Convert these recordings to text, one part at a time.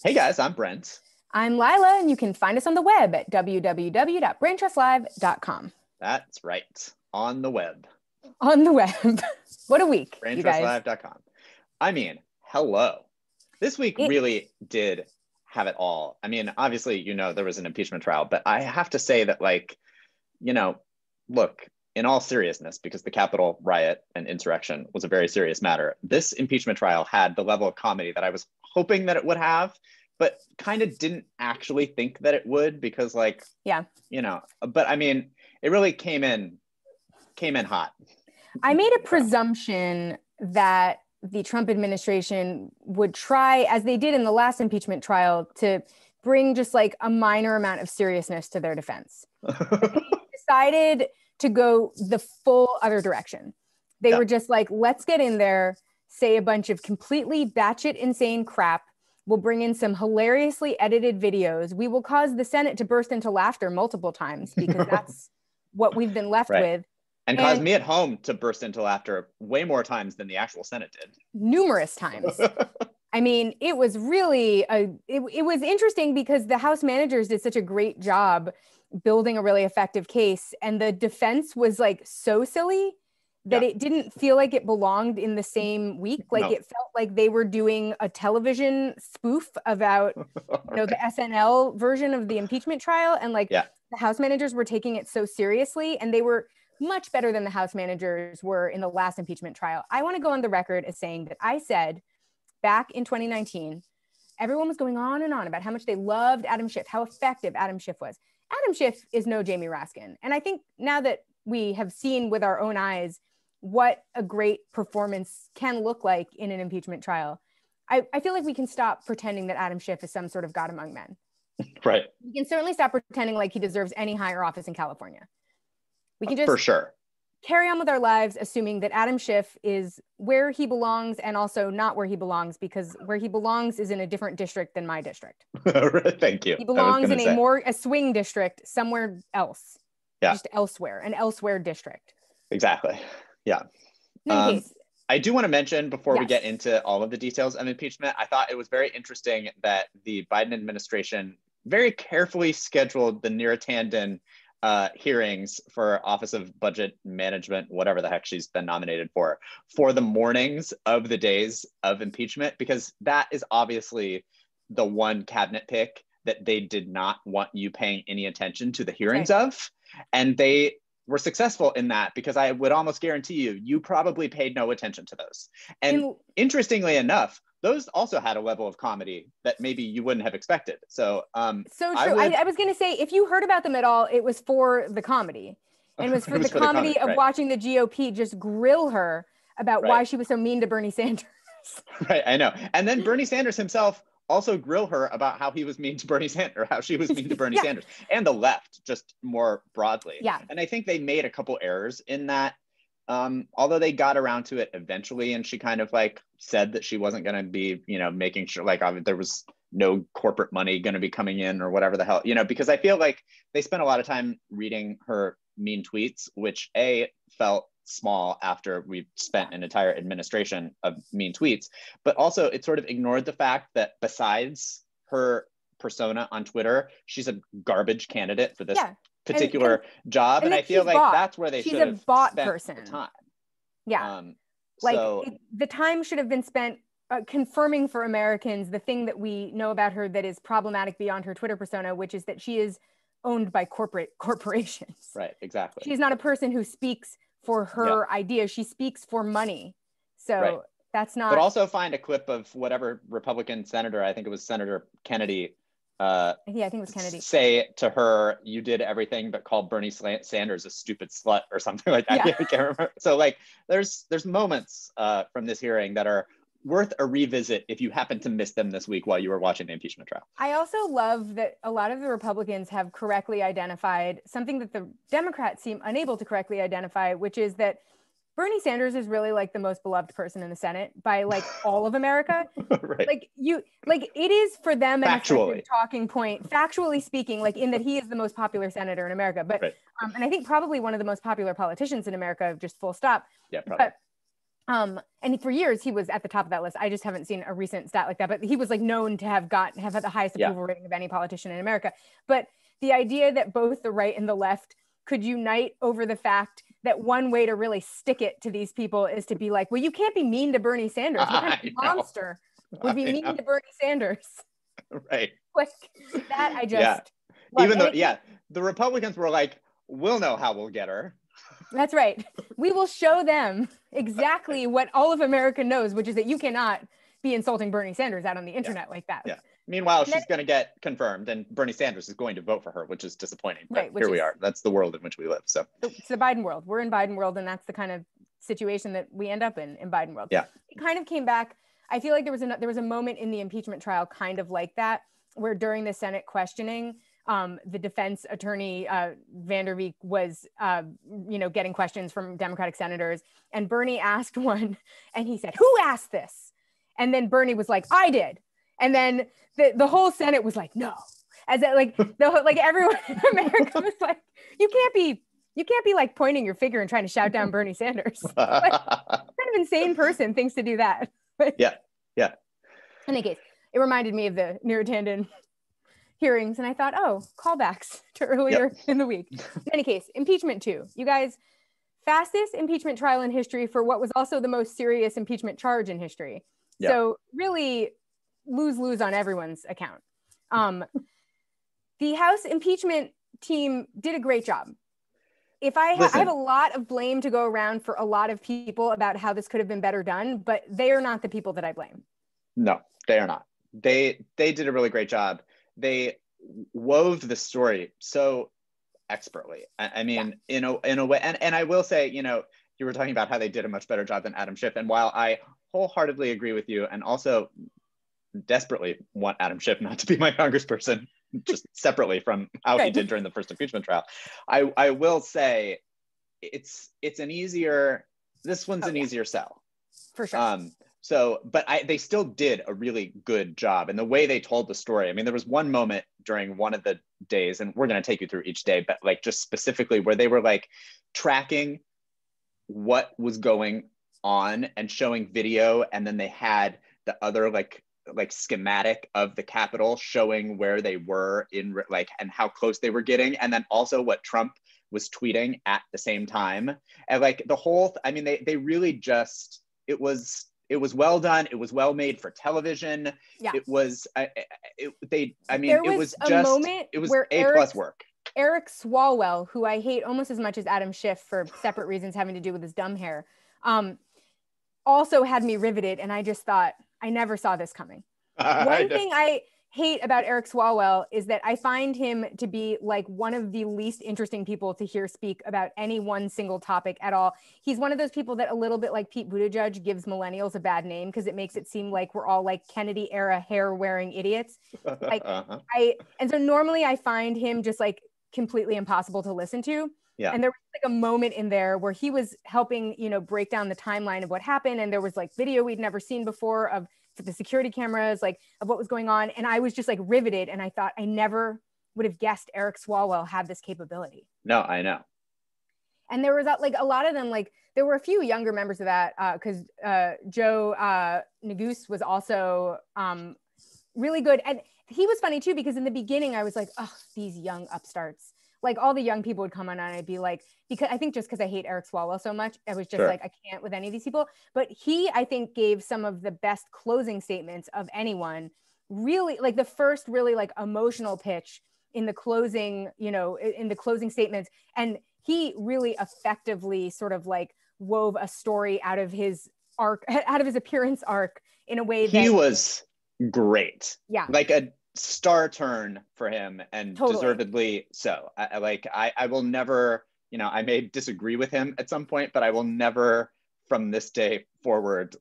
Hey guys, I'm Brent. I'm Lila, and you can find us on the web at www.braintrustlive.com. That's right, on the web. On the web. What a week, you guys. Braintrustlive.com. I mean, hello. This week really did have it all. I mean, obviously, there was an impeachment trial, but I have to say that, look, in all seriousness, because the Capitol riot and insurrection was a very serious matter, this impeachment trial had the level of comedy that I was hoping that it would have, but kind of didn't actually think that it would because, but I mean, it really came in hot. I made a presumption that the Trump administration would try, as they did in the last impeachment trial, to bring just like a minor amount of seriousness to their defense. They decided to go the full other direction. They were just like, let's get in there, say a bunch of completely batshit insane crap. We'll bring in some hilariously edited videos. We will cause the Senate to burst into laughter multiple times because that's what we've been left with. And cause me at home to burst into laughter way more times than the actual Senate did. Numerous times. I mean, it was really, it was interesting because the House managers did such a great job building a really effective case. And the defense was like so silly that it didn't feel like it belonged in the same week. Like it felt like they were doing a television spoof about, the SNL version of the impeachment trial. And the House managers were taking it so seriously, and they were much better than the House managers were in the last impeachment trial. I want to go on the record as saying that I said back in 2019, everyone was going on and on about how much they loved Adam Schiff, how effective Adam Schiff was. Adam Schiff is no Jamie Raskin. And I think now that we have seen with our own eyes what a great performance can look like in an impeachment trial, I feel like we can stop pretending that Adam Schiff is some sort of God among men. Right. We can certainly stop pretending like he deserves any higher office in California. We can just for sure carry on with our lives, assuming that Adam Schiff is where he belongs and also not where he belongs, because where he belongs is in a different district than my district. Thank you. He belongs in a swing district somewhere else. Yeah. Just elsewhere, an elsewhere district. Exactly. Yeah. In any case, I do want to mention before we get into all of the details of impeachment, I thought it was very interesting that the Biden administration very carefully scheduled the Neera Tanden hearings for Office of Budget Management, whatever the heck she's been nominated for the mornings of the days of impeachment, because that is obviously the one cabinet pick that they did not want you paying any attention to the hearings of. And they were successful in that, because I would almost guarantee you probably paid no attention to those. And interestingly enough, those also had a level of comedy that maybe you wouldn't have expected. So true. I was going to say, if you heard about them at all, it was for the comedy. And it was for the comedy of watching the GOP just grill her about why she was so mean to Bernie Sanders. Right, I know. And then Bernie Sanders himself also grill her about how he was mean to Bernie Sanders, or how she was mean to Bernie Sanders, and the left just more broadly. Yeah. And I think they made a couple errors in that. Although they got around to it eventually, and she kind of said that she wasn't going to be, making sure there was no corporate money going to be coming in or whatever the hell, because I feel like they spent a lot of time reading her mean tweets, which felt small after we've spent an entire administration of mean tweets, but also it sort of ignored the fact that besides her persona on Twitter, she's a garbage candidate for this particular job, and I feel like that's where they should have spent the time. The time should have been spent confirming for Americans the thing that we know about her that is problematic beyond her Twitter persona, which is that she is owned by corporations. Right, exactly. She's not a person who speaks for her ideas. She speaks for money. So that's not. But also find a clip of whatever Republican senator, I think it was Senator Kennedy, I think it was Kennedy, say to her, "You did everything but call Bernie Sanders a stupid slut," or something like that. I can't remember. So there's moments from this hearing that are worth a revisit if you happen to miss them this week while you were watching the impeachment trial. I also love that a lot of the Republicans have correctly identified something that the Democrats seem unable to correctly identify, which is that Bernie Sanders is really the most beloved person in the Senate by all of America. Right. It is for them an effective talking point, factually speaking, in that he is the most popular senator in America. But and I think probably one of the most popular politicians in America, just full stop. Yeah, probably. But And for years he was at the top of that list. I just haven't seen a recent stat like that, but he was like known to have had the highest approval rating of any politician in America. But the idea that both the right and the left could unite over the fact that one way to really stick it to these people is to be like, well, you can't be mean to Bernie Sanders. What kind of monster would be mean to Bernie Sanders? Right. Like that, I just even though the Republicans were like, we'll know how we'll get her. That's right. We will show them exactly what all of America knows, which is that you cannot be insulting Bernie Sanders out on the internet like that. Yeah. Meanwhile, she's going to get confirmed and Bernie Sanders is going to vote for her, which is disappointing. But right, here we are. That's the world in which we live. So it's the Biden world. We're in Biden world, and that's the kind of situation that we end up in Biden world. Yeah. It kind of came back. I feel like there was a moment in the impeachment trial kind of like that, where during the Senate questioning, the defense attorney, Vanderbeek, was, getting questions from Democratic senators. And Bernie asked one, and he said, "Who asked this?" And then Bernie was like, "I did." And then the whole Senate was like, "No." As that, everyone in America was like, you can't be like pointing your finger and trying to shout down Bernie Sanders. Like, what kind of insane person thinks to do that? Yeah. In any case, it reminded me of the Nero-Tandon hearings, and I thought, oh, callbacks to earlier in the week. In any case, impeachment 2. You guys, fastest impeachment trial in history for what was also the most serious impeachment charge in history. Yep. So really lose on everyone's account. The House impeachment team did a great job. I have a lot of blame to go around for a lot of people about how this could have been better done, but they are not the people that I blame. No, they are not. They did a really great job. They wove the story so expertly. I mean, in a way, and I will say, you were talking about how they did a much better job than Adam Schiff. And while I wholeheartedly agree with you, and also desperately want Adam Schiff not to be my congressperson, just separately from how he did during the first impeachment trial, I will say this one's an easier sell. For sure. But they still did a really good job. And the way they told the story, I mean, there was one moment during one of the days, and we're going to take you through each day, but like just specifically where they were like tracking what was going on and showing video. And then they had the other like schematic of the Capitol showing where they were and how close they were getting. And then also what Trump was tweeting at the same time. And like the whole, they really just, it was well done. It was well made for television. Yeah. It was, it was A+ work. Eric Swalwell, who I hate almost as much as Adam Schiff for separate reasons having to do with his dumb hair, also had me riveted. And I just thought, I never saw this coming. One thing I hate about Eric Swalwell is that I find him to be like one of the least interesting people to hear speak about any one single topic at all. He's one of those people that a little bit like Pete Buttigieg gives millennials a bad name because it makes it seem like we're all like Kennedy era hair wearing idiots. And so normally I find him just like completely impossible to listen to. Yeah. And there was like a moment in there where he was helping, break down the timeline of what happened. And there was like video we'd never seen before of the security cameras, like of what was going on. And I was just like riveted. And I thought I never would have guessed Eric Swalwell had this capability. No, I know. And there was like a lot of them, like there were a few younger members of that because Joe Neguse was also really good. And he was funny too, because in the beginning I was like, oh, these young upstarts. Like all the young people would come on and I'd be like, because I hate Eric Swalwell so much, I was just like, I can't with any of these people. But he, I think, gave some of the best closing statements of anyone. Really, like the first really like emotional pitch in the closing, in the closing statements. And he really effectively sort of like wove a story out of his arc, out of his appearance arc in a way that he was great. Yeah. Like a star turn for him, and deservedly so. I will never, I may disagree with him at some point, but I will never from this day forward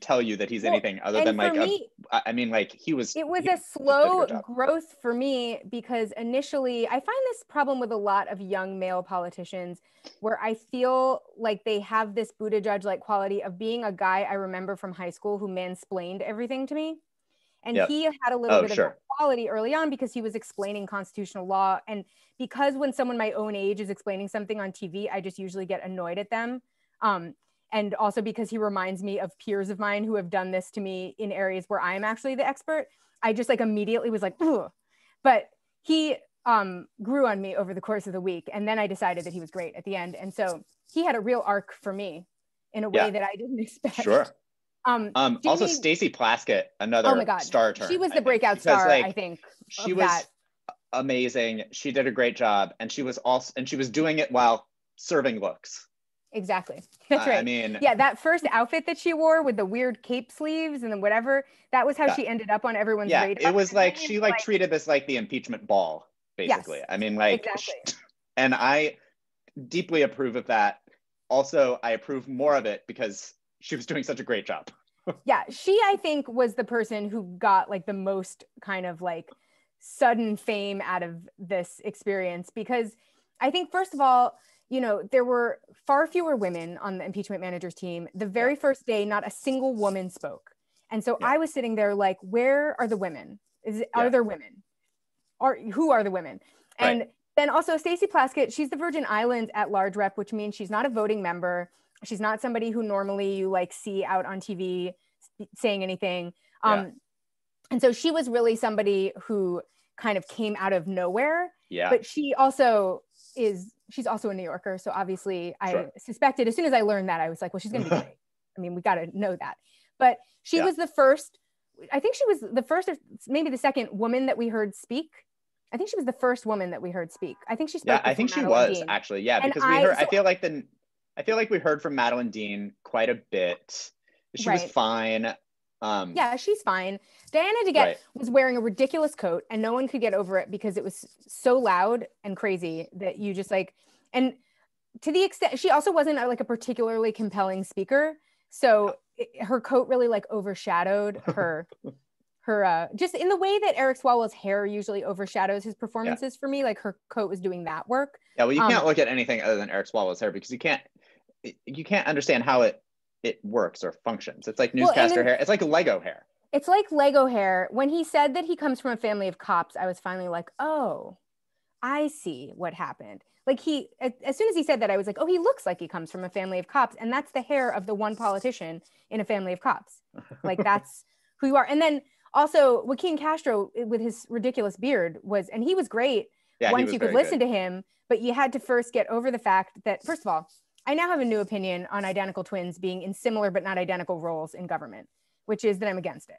tell you that he's anything other than he was. It was a slow growth for me because initially I find this problem with a lot of young male politicians where I feel like they have this Buttigieg like quality of being a guy I remember from high school who mansplained everything to me. And he had a little bit of that quality early on because he was explaining constitutional law. And because when someone my own age is explaining something on TV, I just usually get annoyed at them. And And also because he reminds me of peers of mine who have done this to me in areas where I'm actually the expert. I just like immediately was like, ugh. But he grew on me over the course of the week. And then I decided that he was great at the end. And so he had a real arc for me in a way that I didn't expect. Sure. Jamie, also Stacey Plaskett, another oh my God. star turn. She was the breakout star, like, I think. She was amazing. She did a great job. And she was doing it while serving looks. Exactly. That's right. I mean, yeah, that first outfit that she wore with the weird cape sleeves and then whatever, that was how she ended up on everyone's radar. It was like she like treated this like the impeachment ball, basically. Yes, I mean, like, exactly. And I deeply approve of that. Also, I approve more of it because she was doing such a great job. Yeah, she, I think, was the person who got like the most kind of like sudden fame out of this experience, because I think, first of all, you know, there were far fewer women on the impeachment managers team. The very first day, not a single woman spoke. And so I was sitting there like, where are the women? Are there women? Who are the women? And then also Stacey Plaskett, she's the Virgin Islands at-large rep, which means she's not a voting member. She's not somebody who normally you like see out on TV saying anything. And so she was really somebody who kind of came out of nowhere. Yeah. But she's also a New Yorker. So obviously I suspected, as soon as I learned that, I was like, well, she's going to be great. I mean, we got to know that. But she was the first, I think she was the first or maybe the second woman that we heard speak. I think she was the first woman that we heard speak. I think she spoke. Yeah, I think she was Dean. Actually. Yeah, because we heard, I feel like we heard from Madeline Dean quite a bit. She was fine. Yeah, she's fine. Diana DeGette was wearing a ridiculous coat and no one could get over it because it was so loud and crazy that you just like, and to the extent, she also wasn't like a particularly compelling speaker. So her coat really like overshadowed her, just in the way that Eric Swalwell's hair usually overshadows his performances for me, like her coat was doing that work. Yeah, well, you can't look at anything other than Eric Swalwell's hair because you can't understand how it works or functions. It's like newscaster hair. It's like Lego hair. It's like Lego hair. When he said that he comes from a family of cops, I was finally like, oh, I see what happened. Like as soon as he said that, I was like, oh, he looks like he comes from a family of cops. And that's the hair of the one politician in a family of cops. Like that's who you are. And then also Joaquin Castro with his ridiculous beard and he was great once you could listen to him, but you had to first get over the fact that, first of all, I now have a new opinion on identical twins being in similar but not identical roles in government, which is that I'm against it.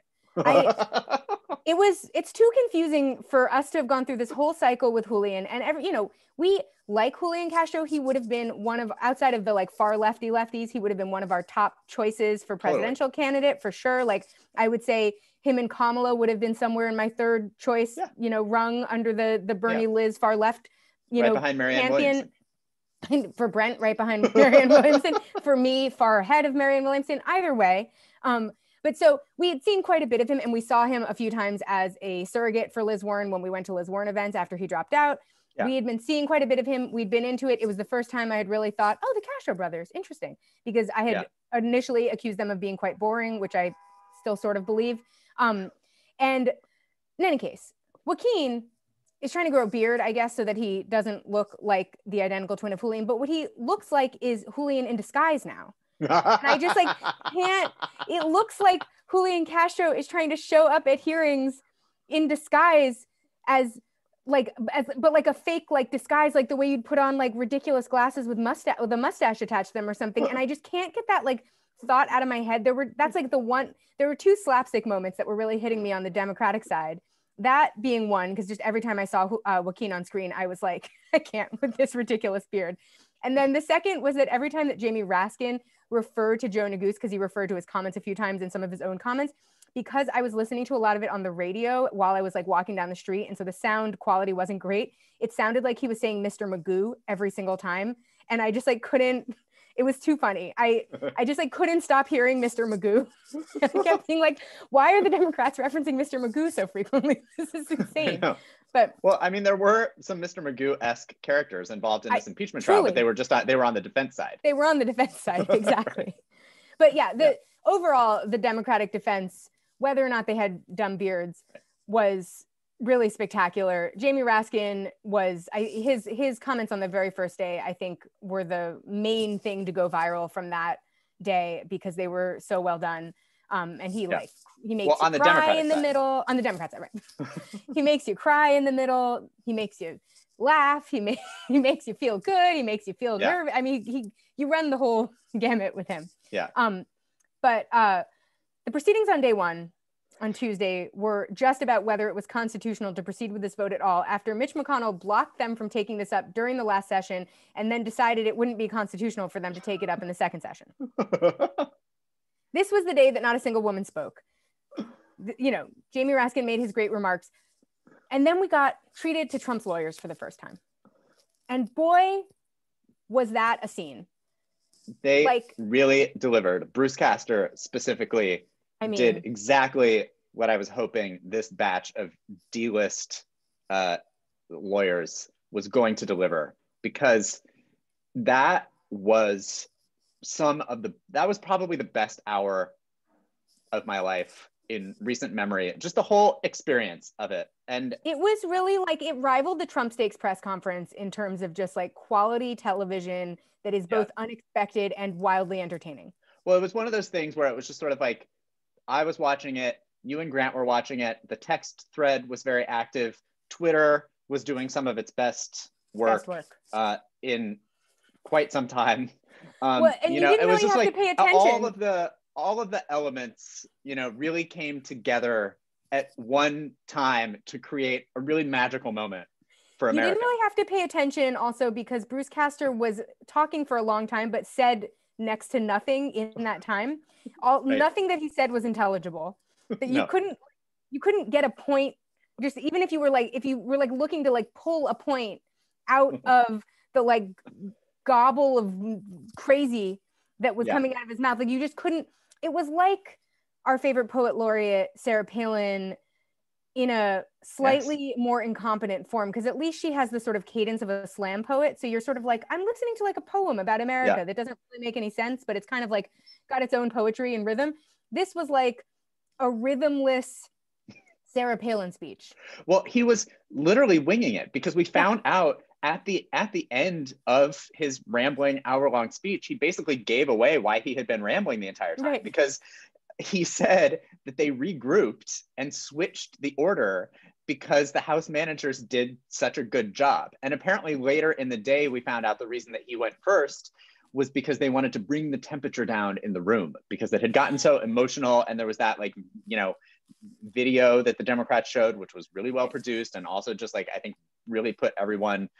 It's too confusing for us to have gone through this whole cycle with Julian and we like Julian Castro. He would have been one of, outside of the like far lefties, he would have been one of our top choices for presidential candidate for sure. Like I would say him and Kamala would have been somewhere in my third choice, rung under the Bernie Liz far left, right behind Marianne Williamson. For Brent, right behind Marianne Williamson. For me, far ahead of Marianne Williamson. Either way. But so we had seen quite a bit of him and we saw him a few times as a surrogate for Liz Warren when we went to Liz Warren events after he dropped out. Yeah. We had been seeing quite a bit of him. We'd been into it. It was the first time I had really thought, oh, the Castro brothers, interesting. Because I had initially accused them of being quite boring, which I still sort of believe. And in any case, Joaquin is trying to grow a beard, I guess, so that he doesn't look like the identical twin of Julian. But what he looks like is Julian in disguise now. And I just like can't. It looks like Julian Castro is trying to show up at hearings in disguise but like a fake like disguise, like the way you'd put on like ridiculous glasses with a mustache attached to them or something. And I just can't get that like thought out of my head. There were two slapstick moments that were really hitting me on the Democratic side. That being one, because just every time I saw Joaquin on screen, I was like, I can't with this ridiculous beard. And then the second was that every time that Jamie Raskin referred to Joe Neguse, because he referred to his comments a few times in some of his own comments, because I was listening to a lot of it on the radio while I was like walking down the street. And so the sound quality wasn't great. It sounded like he was saying Mr. Magoo every single time. And I just like couldn't, it was too funny. I just like couldn't stop hearing Mr. Magoo. I kept being like, why are the Democrats referencing Mr. Magoo so frequently? This is insane. But well, I mean, there were some Mr. Magoo-esque characters involved in this impeachment trial, but they were on the defense side. They were on the defense side, exactly. But yeah, overall, the Democratic defense, whether or not they had dumb beards, was really spectacular. Jamie Raskin was, his comments on the very first day, I think, were the main thing to go viral from that day because they were so well done. And he makes on you the cry Democratic in the side. middle. On the Democrat side, right? He makes you cry in the middle. He makes you laugh. He makes you feel good. He makes you feel nervous. I mean, you run the whole gamut with him. Yeah. But the proceedings on day one, on Tuesday, were just about whether it was constitutional to proceed with this vote at all after Mitch McConnell blocked them from taking this up during the last session and then decided it wouldn't be constitutional for them to take it up in the second session. This was the day that not a single woman spoke. Jamie Raskin made his great remarks. And then we got treated to Trump's lawyers for the first time. And boy, was that a scene. They really delivered. Bruce Castor specifically did exactly what I was hoping this batch of D-list lawyers was going to deliver, because that was probably the best hour of my life in recent memory, just the whole experience of it. And it was really it rivaled the Trump Stakes press conference in terms of just quality television that is both unexpected and wildly entertaining. Well, it was one of those things where it was just sort of I was watching it, you and Grant were watching it, the text thread was very active, Twitter was doing some of its best work. In quite some time. And you didn't really have to pay attention. All of the elements, really came together at one time to create a really magical moment for America. You didn't really have to pay attention also because Bruce Castor was talking for a long time, but said next to nothing in that time. Nothing that he said was intelligible. That you couldn't get a point. Just even if you were looking to pull a point out of the gobble of crazy that was coming out of his mouth, you just couldn't. It was like our favorite poet laureate Sarah Palin in a slightly more incompetent form, because at least she has the sort of cadence of a slam poet. So you're sort of I'm listening to a poem about America that doesn't really make any sense, but it's kind of got its own poetry and rhythm. This was a rhythmless Sarah Palin speech. Well, he was literally winging it, because we found out at the end of his rambling hour-long speech, he basically gave away why he had been rambling the entire time, because he said that they regrouped and switched the order because the House managers did such a good job. And apparently later in the day, we found out the reason that he went first was because they wanted to bring the temperature down in the room, because it had gotten so emotional. And there was that video that the Democrats showed, which was really well produced, and also just I think really put everyone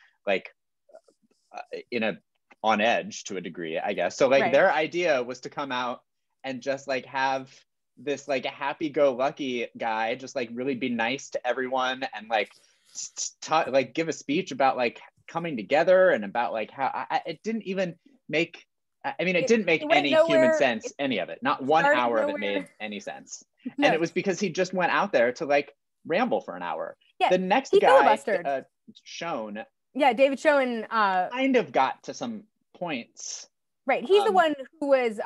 on edge to a degree, I guess. So their idea was to come out and just have this a happy-go-lucky guy just really be nice to everyone and give a speech about coming together and about how it didn't even make. It didn't make any human sense, any of it. Not 1 hour of it made any sense. No. And it was because he just went out there to ramble for an hour. Yeah, the next guy, Schoen. Yeah, David Schoen. Kind of got to some points. Right, he's the one who was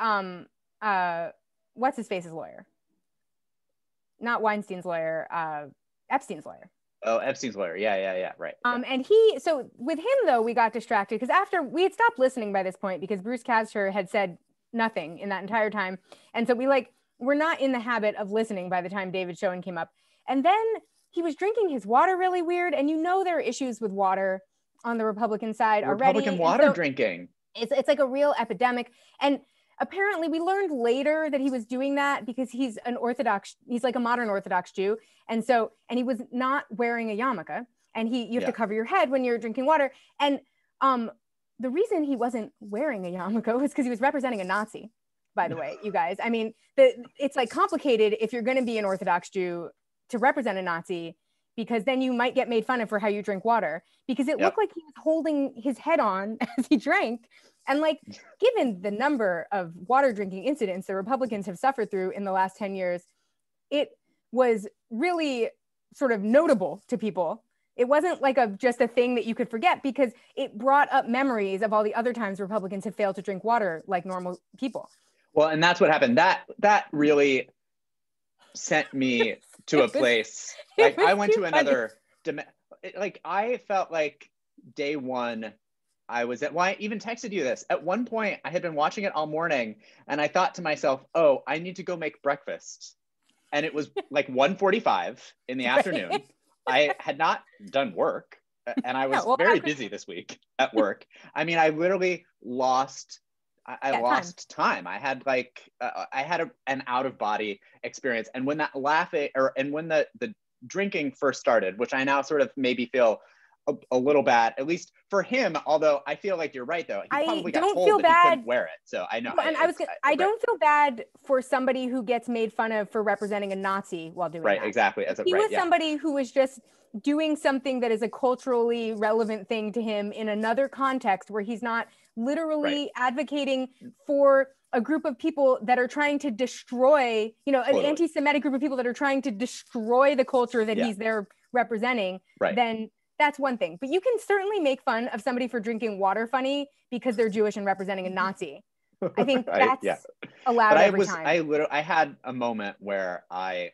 what's his face's lawyer? Not Weinstein's lawyer. Epstein's lawyer. Oh, Epstein's lawyer. Yeah. Right. And so with him though, we got distracted because after we had stopped listening by this point because Bruce Castor had said nothing in that entire time. And so we're not in the habit of listening by the time David Schoen came up. And then he was drinking his water really weird. And there are issues with water on the Republican side already. Republican water drinking. It's a real epidemic. And apparently we learned later that he was doing that because he's a modern Orthodox Jew. And he was not wearing a yarmulke, and you have to cover your head when you're drinking water. And the reason he wasn't wearing a yarmulke was because he was representing a Nazi, by the way, you guys. It's complicated if you're going to be an Orthodox Jew to represent a Nazi, because then you might get made fun of for how you drink water, because it looked like he was holding his head on as he drank. And given the number of water drinking incidents the Republicans have suffered through in the last 10 years, it was really sort of notable to people. It wasn't just a thing that you could forget, because it brought up memories of all the other times Republicans have failed to drink water like normal people. Well, and that's what happened. That really sent me to a place. I went to another, I felt like day one I was at, well, I even texted you this. At one point, I had been watching it all morning, and I thought to myself, oh, I need to go make breakfast. And it was like 1:45 in the afternoon. I had not done work, and I was very busy this week at work. I mean, I literally lost time. I had like an out of body experience. And when that and when the drinking first started, which I now sort of maybe feel a little bad, at least for him, although I feel like you're right though. He probably got told that he couldn't wear it. So I know. And I don't feel bad for somebody who gets made fun of for representing a Nazi while doing that. Right, exactly. He was somebody who was just doing something that is a culturally relevant thing to him in another context where he's not literally advocating for a group of people that are trying to destroy, an anti-Semitic group of people that are trying to destroy the culture that he's there representing, then that's one thing. But you can certainly make fun of somebody for drinking water funny because they're Jewish and representing a Nazi. I think that's allowed every time. I had a moment where I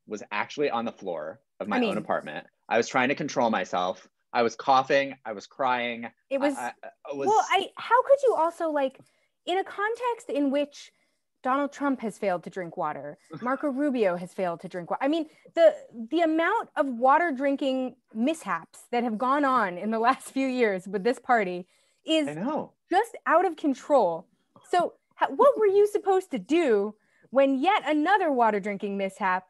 was actually on the floor of my own apartment. I was trying to control myself. I was coughing. I was crying. It was, how could you also, like, in a context in which Donald Trump has failed to drink water, Marco Rubio has failed to drink water. I mean, the amount of water drinking mishaps that have gone on in the last few years with this party is just out of control. So what were you supposed to do when yet another water drinking mishap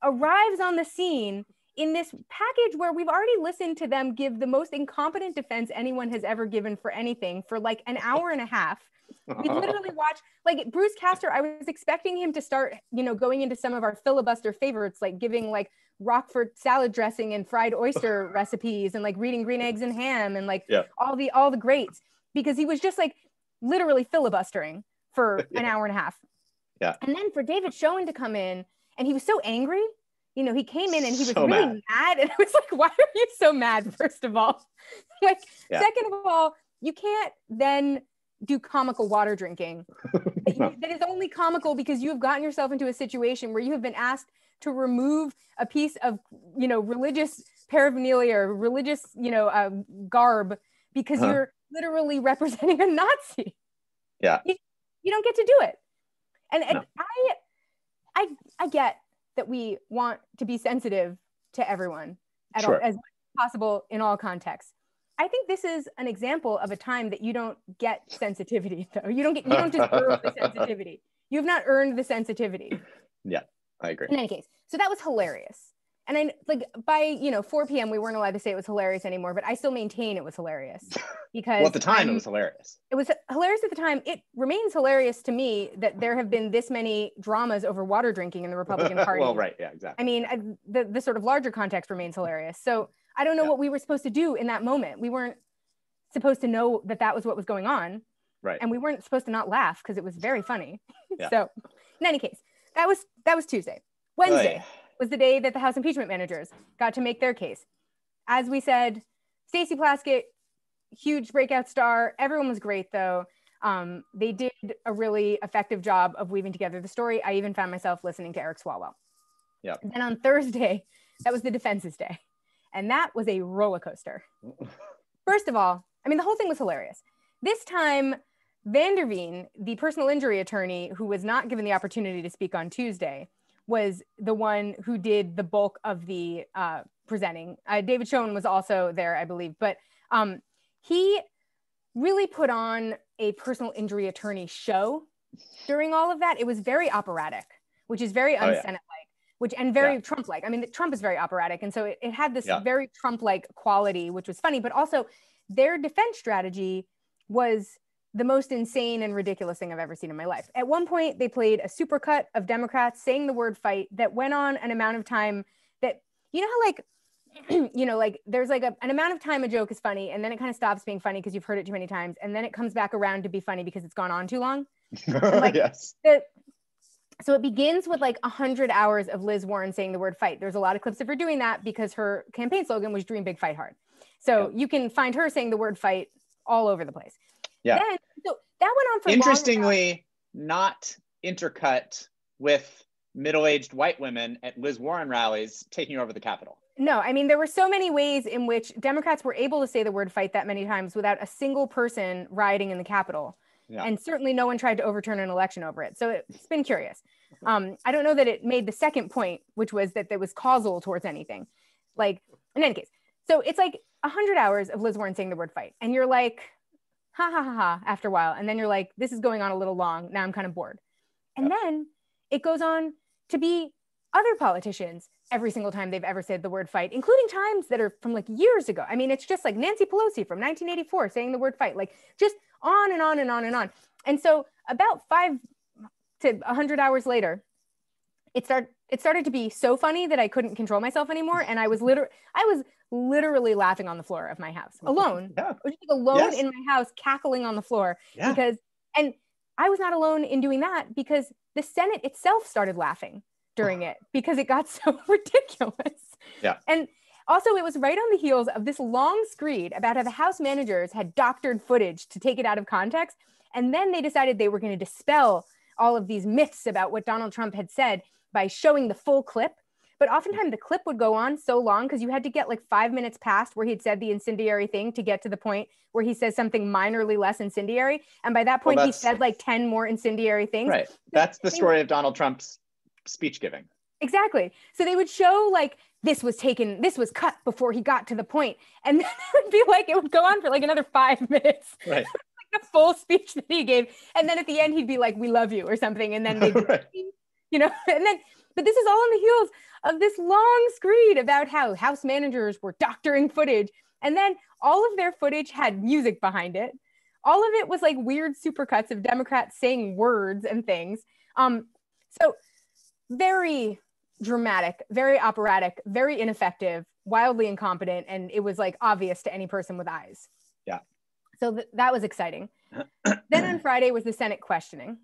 arrives on the scene in this package where we've already listened to them give the most incompetent defense anyone has ever given for anything for like an hour and a half? We literally watched, like, Bruce Castor. I was expecting him to start, going into some of our filibuster favorites, like giving like Roquefort salad dressing and fried oyster recipes and like reading Green Eggs and Ham and like all the greats, because he was just like literally filibustering for an hour and a half. Yeah. And then for David Schoen to come in, and he was so angry. He came in and he was really mad. And I was like, why are you so mad, first of all? Second of all, you can't then do comical water drinking. That is only comical because you have gotten yourself into a situation where you have been asked to remove a piece of, religious paraphernalia or religious, garb because you're literally representing a Nazi. Yeah. You don't get to do it. And I get that we want to be sensitive to everyone at all, as much as possible in all contexts. I think this is an example of a time that you don't get sensitivity, though. You don't just earn the sensitivity. You have not earned the sensitivity. Yeah, I agree. In any case, so that was hilarious. And I like by 4 p.m. we weren't allowed to say it was hilarious anymore, but I still maintain it was hilarious because at the time it was hilarious. It was hilarious at the time. It remains hilarious to me that there have been this many dramas over water drinking in the Republican Party. Well, right, yeah, exactly. I mean, the sort of larger context remains hilarious. So I don't know what we were supposed to do in that moment. We weren't supposed to know that was what was going on, right? And we weren't supposed to not laugh because it was very funny. So, in any case, that was Tuesday. Wednesday was the day that the House impeachment managers got to make their case. As we said, Stacey Plaskett, huge breakout star. Everyone was great, though. They did a really effective job of weaving together the story. I even found myself listening to Eric Swalwell. Yeah. Then on Thursday, that was the defense's day. And that was a roller coaster. First of all, I mean, the whole thing was hilarious. This time, Van der Veen, the personal injury attorney who was not given the opportunity to speak on Tuesday, was the one who did the bulk of the presenting. David Schoen was also there, I believe, but he really put on a personal injury attorney show during all of that. It was very operatic, which is very un-Senate-like, and very Trump-like. I mean, Trump is very operatic, and so it had this very Trump-like quality, which was funny, but also their defense strategy was the most insane and ridiculous thing I've ever seen in my life. At one point, they played a supercut of Democrats saying the word fight that went on an amount of time that, how like, there's like an amount of time a joke is funny and then it kind of stops being funny because you've heard it too many times. And then it comes back around to be funny because it's gone on too long. Yes. So it begins with like 100 hours of Liz Warren saying the word fight. There's a lot of clips of her doing that because her campaign slogan was Dream Big, Fight Hard. So you can find her saying the word fight all over the place. Yeah. So that went on for interestingly, not intercut with middle-aged white women at Liz Warren rallies taking over the Capitol. No, I mean, there were so many ways in which Democrats were able to say the word fight that many times without a single person rioting in the Capitol. Yeah. And certainly no one tried to overturn an election over it. So it's been curious. I don't know that it made the second point, which was that there was causal towards anything. Like, in any case, so it's like 100 hours of Liz Warren saying the word fight. And you're like, ha, ha, ha, ha, after a while. And then you're like, this is going on a little long. Now I'm kind of bored. And then it goes on to be other politicians every single time they've ever said the word fight, including times that are from like years ago. I mean, it's just like Nancy Pelosi from 1984 saying the word fight, like just on and on and on and on. And so about 5 to 100 hours later, it started to be so funny that I couldn't control myself anymore. And I was literally laughing on the floor of my house alone. I was just alone in my house, cackling on the floor because, and I was not alone in doing that because the Senate itself started laughing during it because it got so ridiculous. Yeah. And also it was right on the heels of this long screed about how the House managers had doctored footage to take it out of context. And then they decided they were going to dispel all of these myths about what Donald Trump had said by showing the full clip. But oftentimes the clip would go on so long because you had to get like 5 minutes past where he'd said the incendiary thing to get to the point where he says something minorly less incendiary. And by that point, he said like 10 more incendiary things. Right. That's the story of Donald Trump's speech giving. Exactly. So they would show like this was cut before he got to the point. And then it would be like, it would go on for like another 5 minutes. Right. Like the full speech that he gave. And then at the end, he'd be like, we love you or something. And then they'd, you know, and then, but this is all on the heels of this long screed about how House managers were doctoring footage. And then all of their footage had music behind it. All of it was like weird supercuts of Democrats saying words and things. So very dramatic, very operatic, very ineffective, wildly incompetent. And it was like obvious to any person with eyes. Yeah. So that was exciting. Then on Friday was the Senate questioning.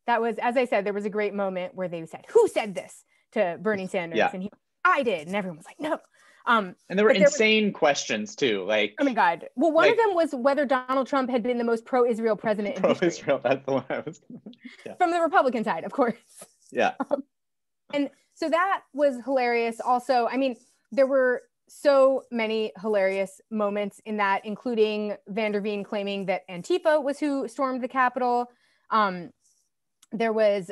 That was, as I said, there was a great moment where they said, who said this to Bernie Sanders? Yeah. And he, I did. And everyone was like, no. And there were insane questions too. Like, oh my God. Well, one of them was whether Donald Trump had been the most pro-Israel president in history. Pro-Israel, that's the one I was. Yeah. From the Republican side, of course. Yeah. And so that was hilarious. Also, I mean, there were so many hilarious moments in that, including Van der Veen claiming that Antifa was who stormed the Capitol. There was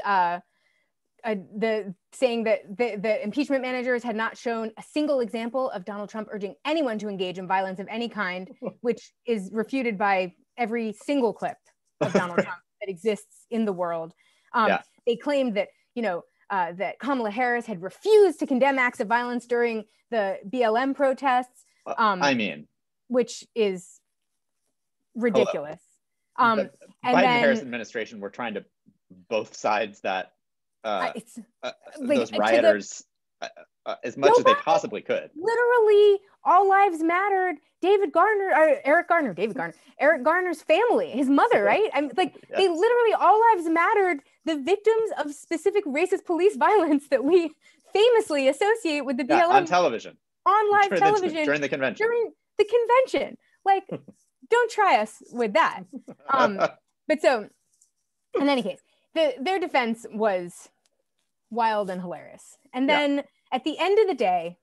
the saying that the impeachment managers had not shown a single example of Donald Trump urging anyone to engage in violence of any kind, which is refuted by every single clip of Donald Trump that exists in the world. They claimed that, you know, that Kamala Harris had refused to condemn acts of violence during the BLM protests. I mean, which is ridiculous. And Biden-Harris administration were trying to both sides that those rioters as much as they possibly could. Literally, all lives mattered. Eric Garner's family, his mother, right? I mean, like they literally, all lives mattered. The victims of specific racist police violence that we famously associate with the BLM on television, on live television during the convention. Like, don't try us with that. But so, in any case, their defense was wild and hilarious. And then at the end of the day,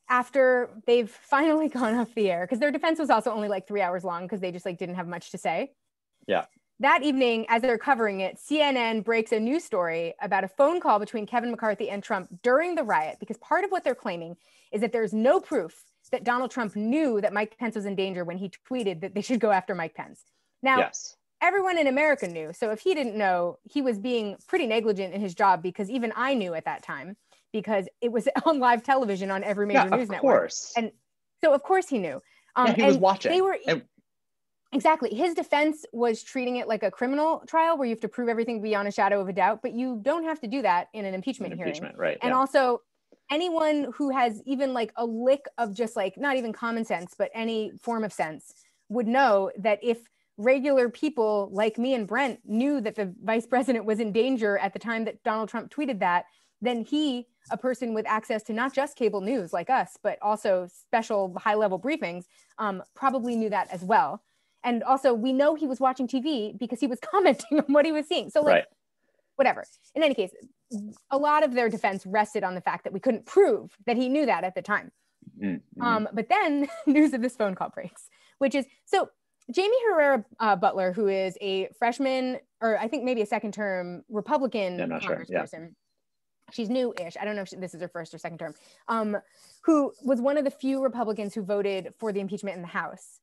after they've finally gone off the air, because their defense was also only like 3 hours long because they just like didn't have much to say. Yeah. That evening, as they're covering it, CNN breaks a news story about a phone call between Kevin McCarthy and Trump during the riot, because part of what they're claiming is that there's no proof that Donald Trump knew that Mike Pence was in danger when he tweeted that they should go after Mike Pence. Now, everyone in America knew. So if he didn't know, he was being pretty negligent in his job, because even I knew at that time, because it was on live television on every major news network. Of course. And so of course he knew. He was watching. They were exactly. His defense was treating it like a criminal trial where you have to prove everything beyond a shadow of a doubt, but you don't have to do that in an impeachment hearing. Right. And also, anyone who has even like a lick of just like, not even common sense, but any form of sense would know that if regular people like me and Brent knew that the vice president was in danger at the time that Donald Trump tweeted that, then he, a person with access to not just cable news like us, but also special high-level briefings, probably knew that as well. And also, we know he was watching TV because he was commenting on what he was seeing. So like, whatever. In any case, a lot of their defense rested on the fact that we couldn't prove that he knew that at the time. Mm-hmm. But then news of this phone call breaks, which is, so Jamie Herrera Butler, who is a freshman, or I think maybe a second term Republican congressperson. Sure. She's new-ish. I don't know if this is her first or second term, who was one of the few Republicans who voted for the impeachment in the House,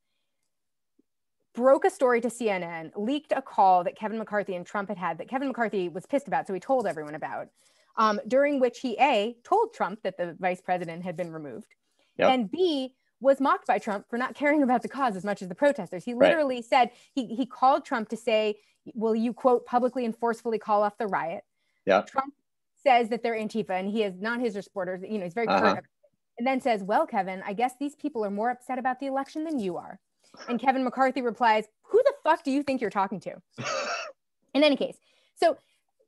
broke a story to CNN, leaked a call that Kevin McCarthy and Trump had that Kevin McCarthy was pissed about, so he told everyone about, during which he, A, told Trump that the vice president had been removed, and B, was mocked by Trump for not caring about the cause as much as the protesters. He literally said, he called Trump to say, will you, quote, publicly and forcefully call off the riot? Trump says that they're Antifa and he is not his supporters. You know, he's very curt. And then says, well, Kevin, I guess these people are more upset about the election than you are. And Kevin McCarthy replies, who the fuck do you think you're talking to? In any case, so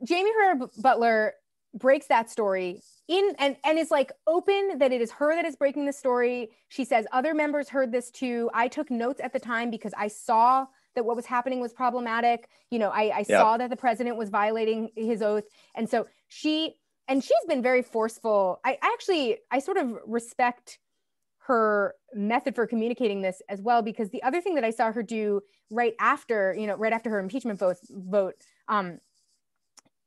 Jamie Herrera Butler breaks that story and is like open that it is her that is breaking the story. She says other members heard this too. I took notes at the time because I saw that what was happening was problematic. You know, I saw that the president was violating his oath. And so she's been very forceful. I sort of respect her method for communicating this as well, because the other thing that I saw her do right after her impeachment vote,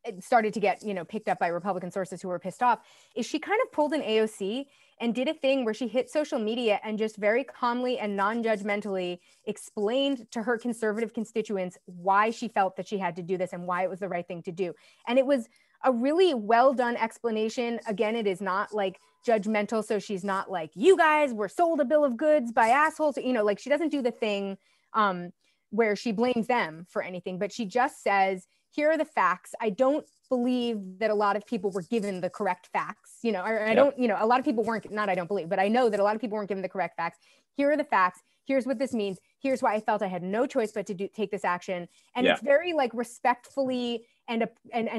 it started to get, picked up by Republican sources who were pissed off, is she kind of pulled an AOC and did a thing where she hit social media and just very calmly and non-judgmentally explained to her conservative constituents why she felt that she had to do this and why it was the right thing to do. And it was a really well done explanation. Again, it is not like judgmental. So she's not like, you guys were sold a bill of goods by assholes. Like she doesn't do the thing where she blames them for anything, but she just says, here are the facts. I don't believe that a lot of people were given the correct facts, a lot of people weren't, not I don't believe, but I know that a lot of people weren't given the correct facts. Here are the facts. Here's what this means. Here's why I felt I had no choice but to take this action. And it's very like respectfully and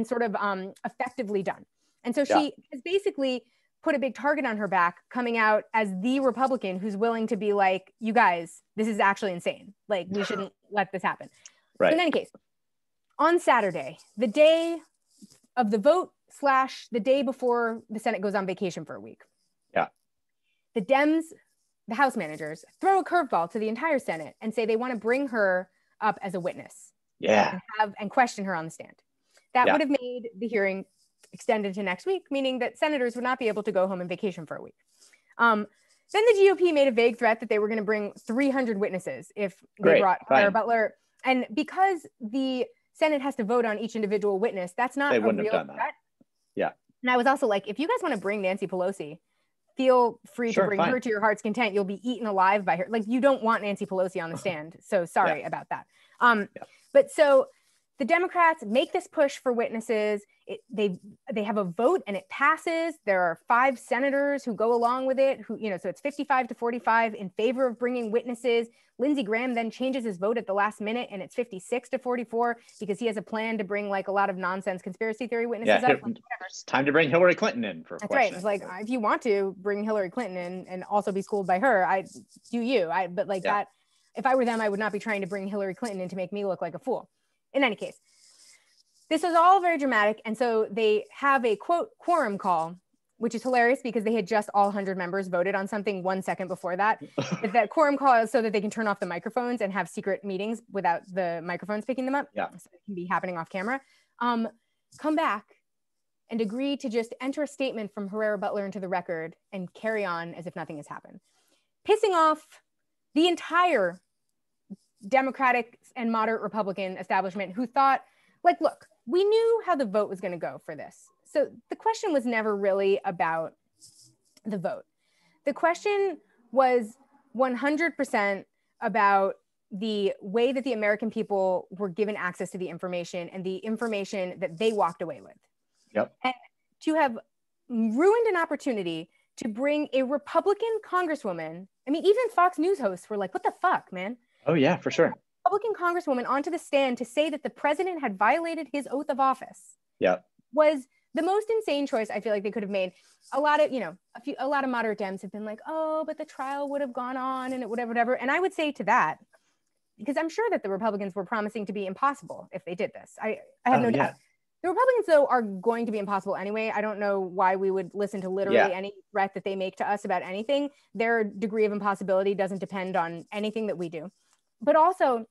sort of effectively done. And so she has basically put a big target on her back, coming out as the Republican who's willing to be like, you guys, this is actually insane. Like we shouldn't let this happen. Right. So in any case, on Saturday, the day of the vote / the day before the Senate goes on vacation for a week. Yeah. The Dems, the House managers, throw a curveball to the entire Senate and say they want to bring her up as a witness. Yeah. And question her on the stand. That would have made the hearing extended to next week, meaning that senators would not be able to go home and vacation for a week. Then the GOP made a vague threat that they were going to bring 300 witnesses if they brought Herrera Butler. And because the Senate has to vote on each individual witness, that's not a real threat. Yeah. And I was also like, if you guys want to bring Nancy Pelosi, feel free to bring her to your heart's content. You'll be eaten alive by her. Like, you don't want Nancy Pelosi on the stand. So sorry about that. But so the Democrats make this push for witnesses. They have a vote and it passes. There are 5 senators who go along with it, so it's 55-45 in favor of bringing witnesses. Lindsey Graham then changes his vote at the last minute and it's 56-44 because he has a plan to bring like a lot of nonsense conspiracy theory witnesses up. It's time to bring Hillary Clinton in for That's right. It's like, if you want to bring Hillary Clinton in and also be schooled by her, that, if I were them, I would not be trying to bring Hillary Clinton in to make me look like a fool. In any case, this was all very dramatic. And so they have a quote quorum call, which is hilarious because they had just all 100 members voted on something 1 second before that. That quorum call is so that they can turn off the microphones and have secret meetings without the microphones picking them up. Yeah. So it can be happening off camera. Come back and agree to just enter a statement from Herrera Butler into the record and carry on as if nothing has happened. Pissing off the entire Democratic and moderate Republican establishment who thought, like, look, we knew how the vote was going to go for this. So the question was never really about the vote. The question was 100% about the way that the American people were given access to the information and the information that they walked away with. Yep. And to have ruined an opportunity to bring a Republican congresswoman, I mean, even Fox News hosts were like, what the fuck, man? Oh, yeah, for sure. Republican congresswoman onto the stand to say that the president had violated his oath of office was the most insane choice I feel like they could have made. A lot of moderate Dems have been like, oh, but the trial would have gone on and it would have whatever. And I would say to that, because I'm sure that the Republicans were promising to be impossible if they did this. I have no doubt. The Republicans, though, are going to be impossible anyway. I don't know why we would listen to literally any threat that they make to us about anything. Their degree of impossibility doesn't depend on anything that we do. But also,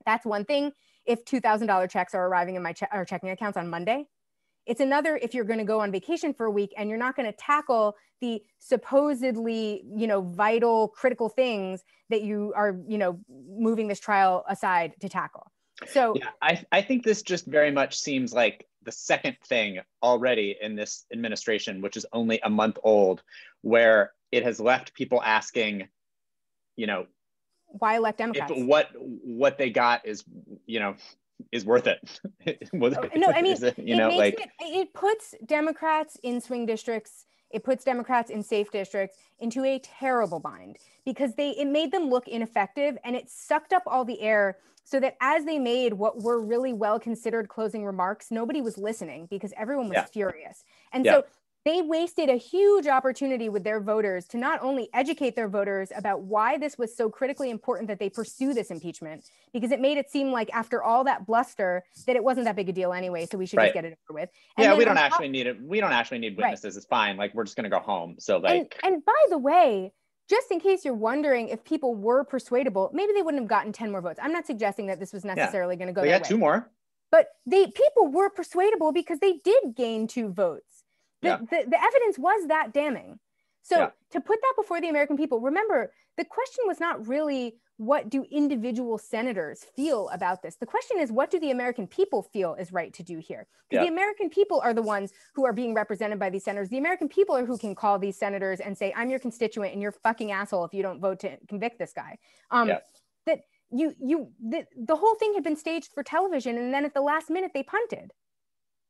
that's one thing if $2,000 checks are arriving in my checking accounts on Monday. It's another if you're going to go on vacation for a week and you're not going to tackle the supposedly, vital, critical things that you are, moving this trial aside to tackle. So yeah, I think this just very much seems like the second thing already in this administration, which is only a month old, where it has left people asking, why elect Democrats? If what they got is, is worth it. No, I mean, it puts Democrats in swing districts. It puts Democrats in safe districts into a terrible bind because it made them look ineffective, and it sucked up all the air so that as they made what were really well considered closing remarks, nobody was listening because everyone was furious. And so they wasted a huge opportunity with their voters to not only educate their voters about why this was so critically important that they pursue this impeachment, because it made it seem like after all that bluster that it wasn't that big a deal anyway, so we should just get it over with. And we don't actually need it. We don't actually need witnesses. It's fine. Like, we're just going to go home. So and by the way, just in case you're wondering if people were persuadable, maybe they wouldn't have gotten 10 more votes. I'm not suggesting that this was necessarily going to go that way. They got 2 more. But people were persuadable because they did gain 2 votes. The evidence was that damning. So to put that before the American people, remember, the question was not really what do individual senators feel about this? The question is, what do the American people feel is right to do here? Because the American people are the ones who are being represented by these senators. The American people are who can call these senators and say, I'm your constituent and you're a fucking asshole if you don't vote to convict this guy. That the whole thing had been staged for television, and then at the last minute they punted.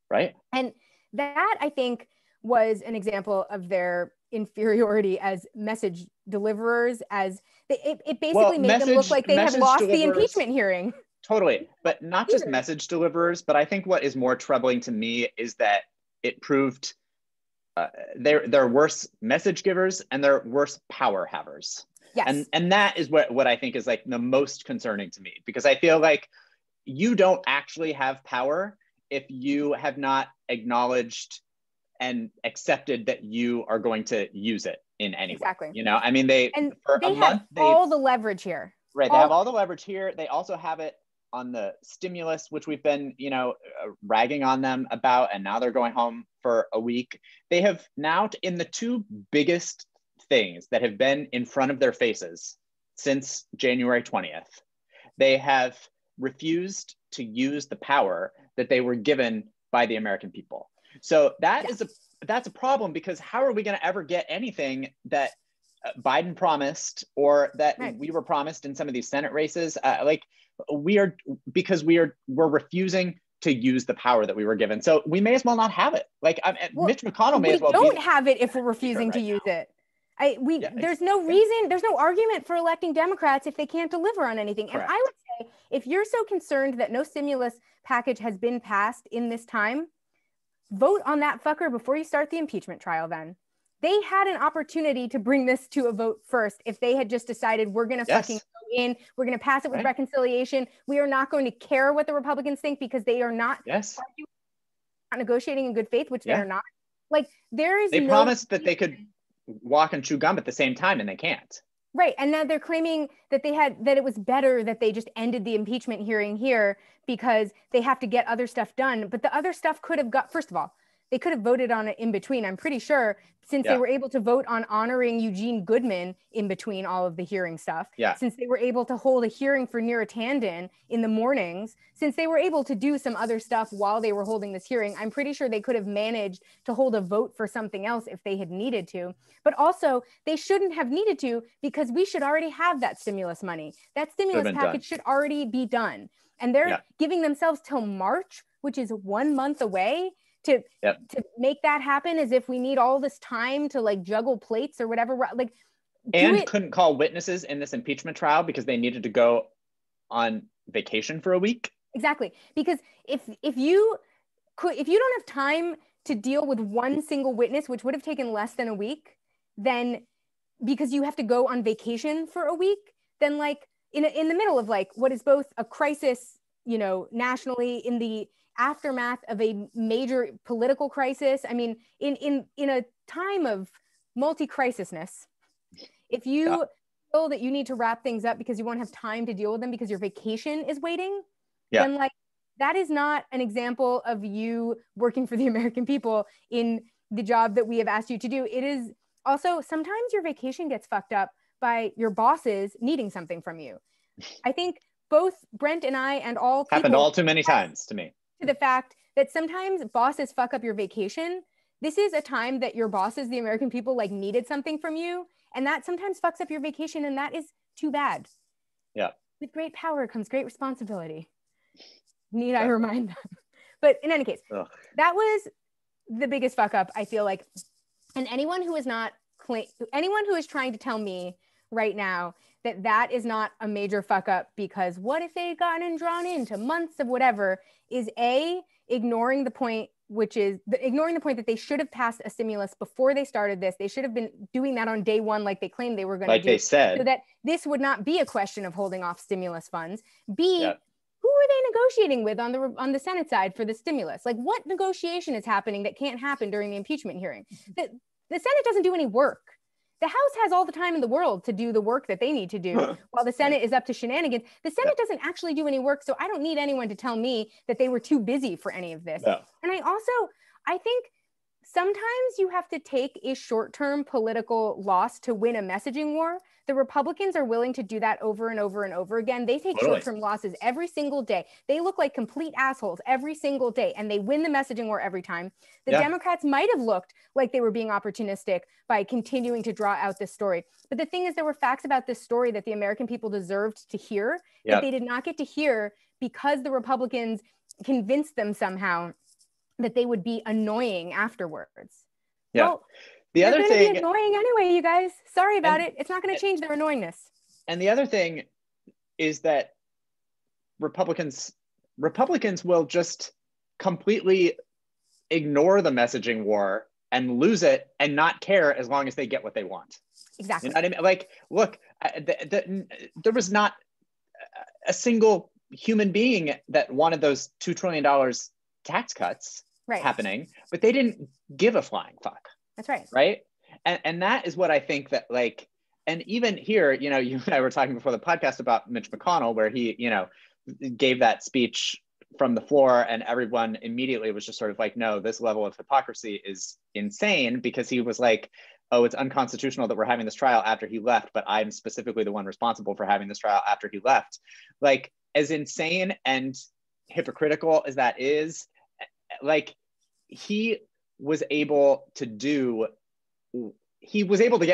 Right. And that, I think, was an example of their inferiority as message deliverers, as it basically made them look like they had lost the impeachment hearing. Totally. But not just message deliverers, but I think what is more troubling to me is that it proved they're worse message givers and they're worse power havers. Yes. And that is what I think is like the most concerning to me, because I feel like you don't actually have power if you have not acknowledged and accepted that you are going to use it in any way. Exactly. I mean, they have all the leverage here. Right. They have all the leverage here. They also have it on the stimulus, which we've been, ragging on them about, and now they're going home for a week. They have now, in the 2 biggest things that have been in front of their faces since January 20th, they have refused to use the power that they were given by the American people. So that's a problem, because how are we going to ever get anything that Biden promised or that we were promised in some of these Senate races? We're refusing to use the power that we were given. So we may as well not have it. Mitch McConnell may as well. We don't have it if we're refusing to use it. There's no reason, there's no argument for electing Democrats if they can't deliver on anything. Correct. And I would say, if you're so concerned that no stimulus package has been passed in this time, vote on that fucker before you start the impeachment trial then. They had an opportunity to bring this to a vote first if they had just decided we're going to fucking go in, we're going to pass it with reconciliation. We are not going to care what the Republicans think because they are not negotiating in good faith, which they are not. They promised that they could walk and chew gum at the same time, and they can't. Right. And now they're claiming that that it was better that they just ended the impeachment hearing here because they have to get other stuff done. But the other stuff could have first of all, they could have voted on it in between. I'm pretty sure, since they were able to vote on honoring Eugene Goodman in between all of the hearing stuff, since they were able to hold a hearing for Neera Tanden in the mornings, since they were able to do some other stuff while they were holding this hearing, I'm pretty sure they could have managed to hold a vote for something else if they had needed to. But also, they shouldn't have needed to, because we should already have that stimulus money. That stimulus package should already be done. And they're giving themselves till March, which is 1 month away, to make that happen, as if we need all this time to juggle plates or whatever. Couldn't call witnesses in this impeachment trial because they needed to go on vacation for a week. Exactly. Because if you don't have time to deal with one single witness, which would have taken less than a week, then because you have to go on vacation for a week, then in the middle of what is both a crisis, nationally, in the aftermath of a major political crisis. I mean, in a time of multi-crisisness, if you feel that you need to wrap things up because you won't have time to deal with them because your vacation is waiting, then like that is not an example of you working for the American people in the job that we have asked you to do. It is also, sometimes your vacation gets fucked up by your bosses needing something from you. I think both Brent and I and all people happened all too many times to me. To the fact that sometimes bosses fuck up your vacation. This is a time that your bosses, the American people, like needed something from you. And that sometimes fucks up your vacation. And that is too bad. Yeah. With great power comes great responsibility. Need I remind them? But in any case, that was the biggest fuck up, I feel like. And anyone who is anyone who is trying to tell me right now that that is not a major fuck up because what if they had gotten drawn into months of whatever, is ignoring the point, which is ignoring the point that they should have passed a stimulus before they started this. They should have been doing that on day one like they claimed they were going to do. Like they said. So that this would not be a question of holding off stimulus funds. B, who are they negotiating with on the Senate side for the stimulus? Like what negotiation is happening that can't happen during the impeachment hearing? The Senate doesn't do any work. The House has all the time in the world to do the work that they need to do while the Senate is up to shenanigans. The Senate doesn't actually do any work, so I don't need anyone to tell me that they were too busy for any of this. No. And I think sometimes you have to take a short-term political loss to win a messaging war. The Republicans are willing to do that over and over and over again. They take short-term losses every single day. They look like complete assholes every single day, and they win the messaging war every time. The Democrats might have looked like they were being opportunistic by continuing to draw out this story. But the thing is, there were facts about this story that the American people deserved to hear, that they did not get to hear because the Republicans convinced them somehow that they would be annoying afterwards. Well, the other thing, be annoying anyway, you guys. Sorry about it. It's not going to change their annoyingness. And the other thing is that Republicans will just completely ignore the messaging war and lose it and not care as long as they get what they want. Exactly. You know what I mean? Like, look, there was not a single human being that wanted those $2 trillion tax cuts happening, but they didn't give a flying fuck. That's right. Right. And that is what I think that, like, and even here, you know, you and I were talking before the podcast about Mitch McConnell, where he, you know, gave that speech from the floor and everyone immediately was just sort of like, no, this level of hypocrisy is insane, because he was like, oh, it's unconstitutional that we're having this trial after he left, but I'm specifically the one responsible for having this trial after he left. Like, as insane and hypocritical as that is, like, he was able to get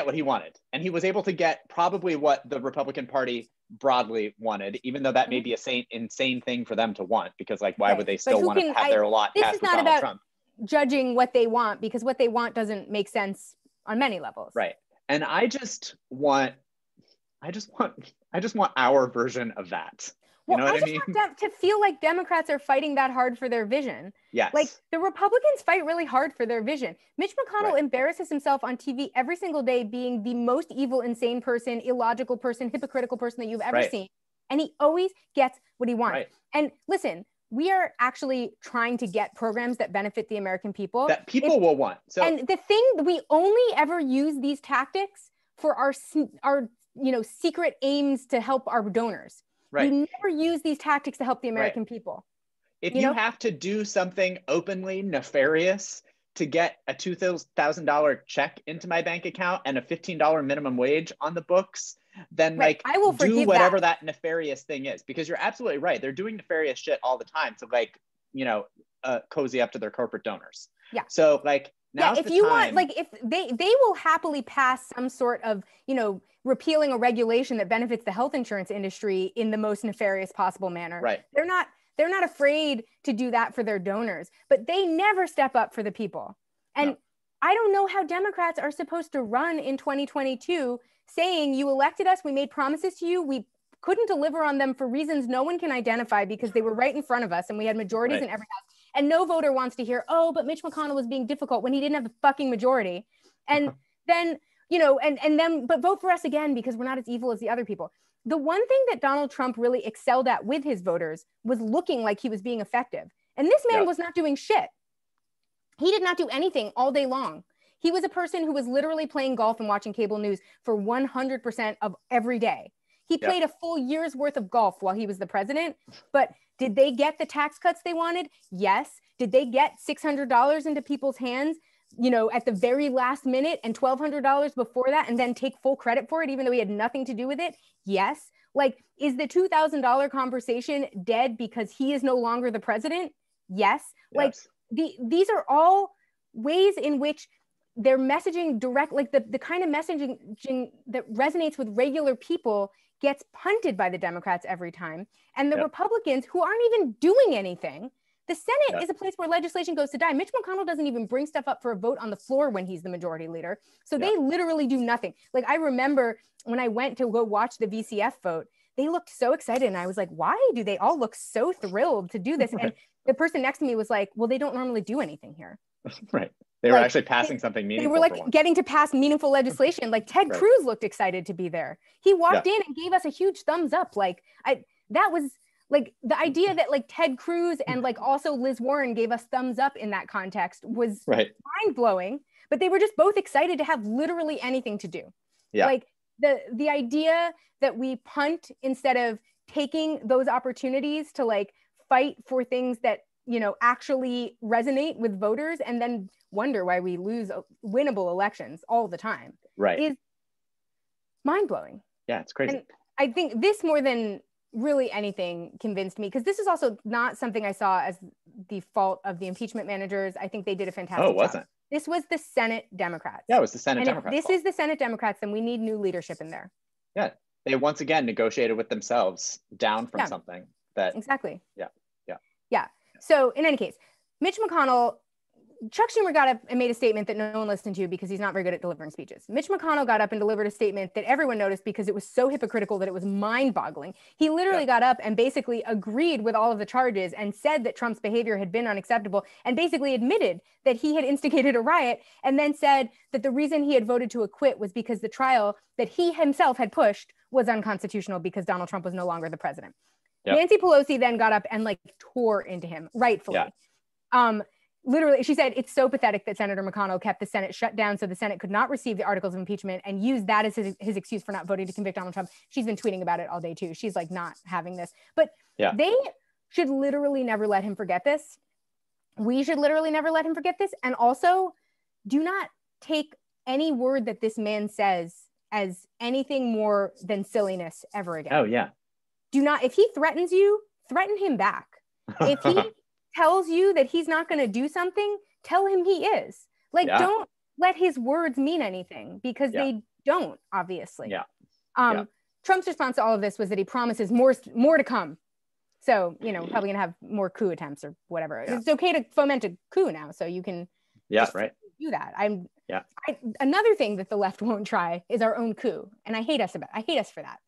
what he wanted, and he was able to get probably what the Republican Party broadly wanted, even though that may be a insane thing for them to want, because, like, why would they still want to have their lot passed with Donald Trump? Judging what they want, because what they want doesn't make sense on many levels. Right. And I just want our version of that. You know what I mean? Want them to feel like Democrats are fighting that hard for their vision. Yes. Like, the Republicans fight really hard for their vision. Mitch McConnell embarrasses himself on TV every single day being the most evil, insane person, illogical person, hypocritical person that you've ever seen. And he always gets what he wants. And listen, we are actually trying to get programs that benefit the American people. That people will want. So, and the thing, we only ever use these tactics for our secret aims to help our donors. We never use these tactics to help the American people. If you have to do something openly nefarious to get a $2,000 check into my bank account and a $15 minimum wage on the books, then I will do whatever that nefarious thing is, because you're absolutely right. They're doing nefarious shit all the time to, like, you know, cozy up to their corporate donors. Yeah. So, like, now's if you want, like, if they will happily pass some sort of, you know, repealing a regulation that benefits the health insurance industry in the most nefarious possible manner. They're not afraid to do that for their donors, but they never step up for the people. And I don't know how Democrats are supposed to run in 2022 saying, you elected us, we made promises to you, we couldn't deliver on them for reasons no one can identify because they were right in front of us and we had majorities in every house. And no voter wants to hear, oh, but Mitch McConnell was being difficult when he didn't have the fucking majority. And then, you know, but vote for us again because we're not as evil as the other people. The one thing that Donald Trump really excelled at with his voters was looking like he was being effective. And this man was not doing shit. He did not do anything all day long. He was a person who was literally playing golf and watching cable news for 100% of every day. He played a full year's worth of golf while he was the president. But did they get the tax cuts they wanted? Yes. Did they get $600 into people's hands, you know, at the very last minute, and $1,200 before that, and then take full credit for it, even though he had nothing to do with it? Yes. Like, is the $2,000 conversation dead because he is no longer the president? Yes. Like, these are all ways in which they're messaging direct, like the kind of messaging that resonates with regular people gets punted by the Democrats every time. And the Republicans, who aren't even doing anything, the Senate is a place where legislation goes to die. Mitch McConnell doesn't even bring stuff up for a vote on the floor when he's the majority leader. So they literally do nothing. Like, I remember when I went to go watch the VCF vote, they looked so excited. And I was like, why do they all look so thrilled to do this? And the person next to me was like, well, they don't normally do anything here. Right. They were actually passing something meaningful. They were like getting to pass meaningful legislation. Like Ted Cruz looked excited to be there. He walked in and gave us a huge thumbs up. Like, that was like the idea that like Ted Cruz and like also Liz Warren gave us thumbs up in that context was mind blowing. But they were just both excited to have literally anything to do. Yeah. Like the idea that we punt instead of taking those opportunities to like fight for things that, you know, actually resonate with voters, and then wonder why we lose winnable elections all the time, is mind-blowing. Yeah, it's crazy. And I think this, more than really anything, convinced me, because this is also not something I saw as the fault of the impeachment managers. I think they did a fantastic job. Wasn't. This was the Senate Democrats. Yeah, it was the Senate Democrats. If this is the Senate Democrats, then we need new leadership in there. Yeah, they once again negotiated with themselves down from something that... Exactly. Yeah. So in any case, Mitch McConnell, Chuck Schumer got up and made a statement that no one listened to because he's not very good at delivering speeches. Mitch McConnell got up and delivered a statement that everyone noticed because it was so hypocritical that it was mind-boggling. He literally got up and basically agreed with all of the charges and said that Trump's behavior had been unacceptable, and basically admitted that he had instigated a riot, and then said that the reason he had voted to acquit was because the trial that he himself had pushed was unconstitutional because Donald Trump was no longer the president. Nancy Pelosi then got up and like tore into him, rightfully. Literally, she said, it's so pathetic that Senator McConnell kept the Senate shut down so the Senate could not receive the articles of impeachment, and used that as his excuse for not voting to convict Donald Trump. She's been tweeting about it all day too. She's like not having this. But they should literally never let him forget this. We should literally never let him forget this. And also, do not take any word that this man says as anything more than silliness ever again. Oh, yeah. Do not, if he threatens you, threaten him back. If he tells you that he's not going to do something, tell him he is. Like, don't let his words mean anything, because they don't, obviously. Trump's response to all of this was that he promises more to come. So, you know, probably going to have more coup attempts or whatever. It's okay to foment a coup now, so you can do that. Another thing that the left won't try is our own coup. And I hate us for that.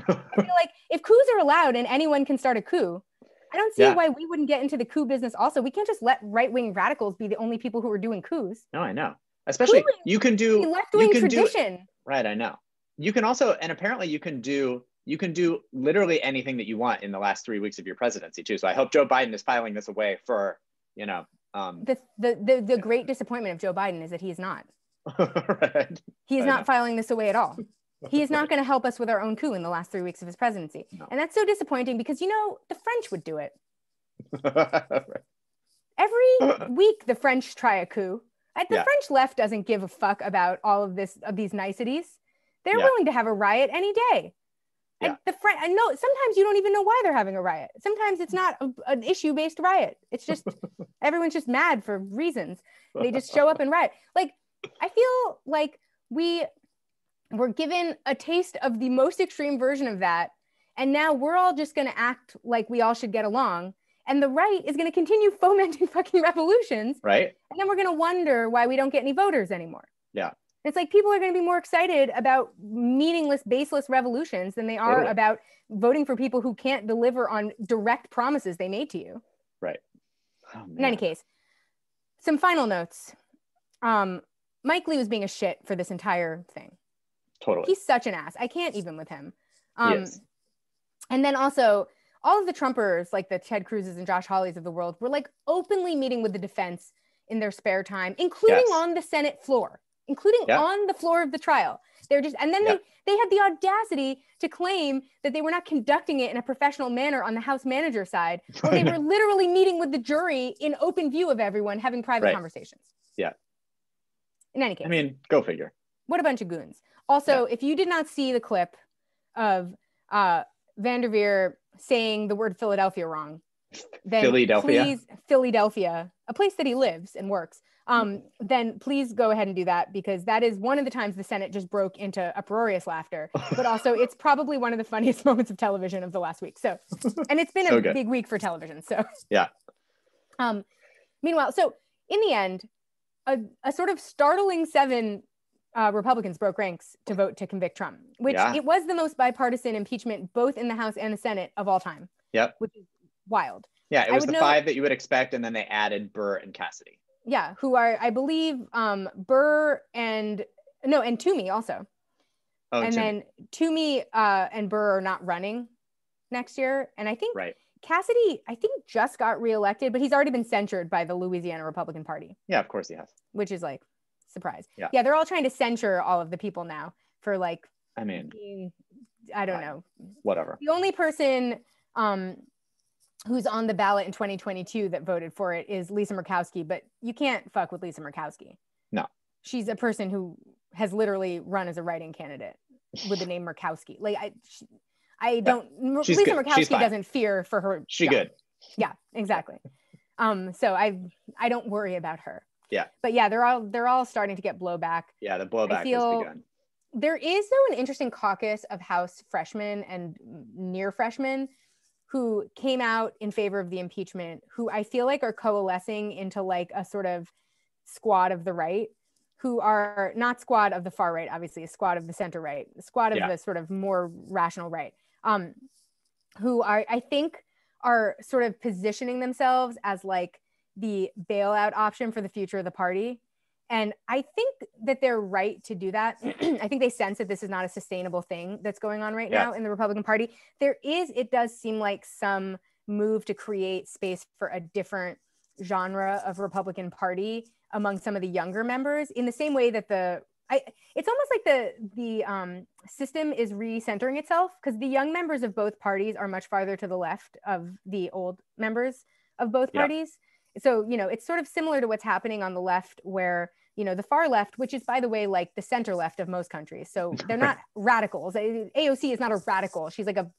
I feel like if coups are allowed and anyone can start a coup, I don't see why we wouldn't get into the coup business also. We can't just let right-wing radicals be the only people who are doing coups. No, I know. Especially you can do left-wing tradition. Right, I know. You can also, and apparently you can do literally anything that you want in the last 3 weeks of your presidency too. So I hope Joe Biden is filing this away for, you know, the great disappointment of Joe Biden is that he's not. He's not filing this away at all. He is not going to help us with our own coup in the last 3 weeks of his presidency. No. And that's so disappointing, because, you know, the French would do it. Every week, the French try a coup. The French left doesn't give a fuck about all of these niceties. They're willing to have a riot any day. And I know sometimes you don't even know why they're having a riot. Sometimes it's not an issue-based riot. It's just everyone's just mad for reasons. They just show up and riot. Like, I feel like we're given a taste of the most extreme version of that. And now we're all just going to act like we all should get along. And the right is going to continue fomenting fucking revolutions. Right. And then we're going to wonder why we don't get any voters anymore. Yeah. It's like people are going to be more excited about meaningless, baseless revolutions than they are about voting for people who can't deliver on direct promises they made to you. Right. Oh, in any case, some final notes. Mike Lee was being a shit for this entire thing. Totally. He's such an ass. I can't even with him. And then also all of the Trumpers, like the Ted Cruzes and Josh Hawleys of the world, were like openly meeting with the defense in their spare time, including on the Senate floor, on the floor of the trial. They're just, and then they had the audacity to claim that they were not conducting it in a professional manner on the House manager side, where they were literally meeting with the jury in open view of everyone, having private conversations. Yeah. In any case. I mean, go figure. What a bunch of goons. Also, if you did not see the clip of Vanderveer saying the word Philadelphia wrong, then Philadelphia, a place that he lives and works, then please go ahead and do that, because that is one of the times the Senate just broke into uproarious laughter, but also it's probably one of the funniest moments of television of the last week. So, and it's been a big week for television. So meanwhile, so in the end, a sort of startling 7 Republicans broke ranks to vote to convict Trump, which it was the most bipartisan impeachment, both in the House and the Senate, of all time. Yep. Which is wild. Yeah, it was the 5 that you would expect, and then they added Burr and Cassidy. Yeah, who are, I believe, Burr and Toomey also. Oh, and then Toomey and Burr are not running next year. And I think Cassidy, just got reelected, but he's already been censured by the Louisiana Republican Party. Yeah, of course he has. Which is like, surprise. Yeah, they're all trying to censure all of the people now for like, I mean, I don't know. Whatever. The only person who's on the ballot in 2022 that voted for it is Lisa Murkowski, but you can't fuck with Lisa Murkowski. No. She's a person who has literally run as a writing candidate with the name Murkowski. Like I don't, Lisa Murkowski doesn't fear for her. She's good. Yeah, exactly. So I don't worry about her. Yeah. But yeah, they're all starting to get blowback. Yeah, the blowback has begun. There is though an interesting caucus of House freshmen and near freshmen who came out in favor of the impeachment, who I feel like are coalescing into like a sort of squad of the right, who are not squad of the far right, obviously, a squad of the center right, a squad of the sort of more rational right, who are, I think, are sort of positioning themselves as like the bailout option for the future of the party. And I think that they're right to do that. I think they sense that this is not a sustainable thing that's going on right now in the Republican Party. It does seem like some move to create space for a different genre of Republican Party among some of the younger members, in the same way that it's almost like the system is recentering itself, because the young members of both parties are much farther to the left of the old members of both parties. So, it's sort of similar to what's happening on the left, where the far left, which is, by the way, like the center left of most countries. So they're not radicals. AOC is not a radical. She's like a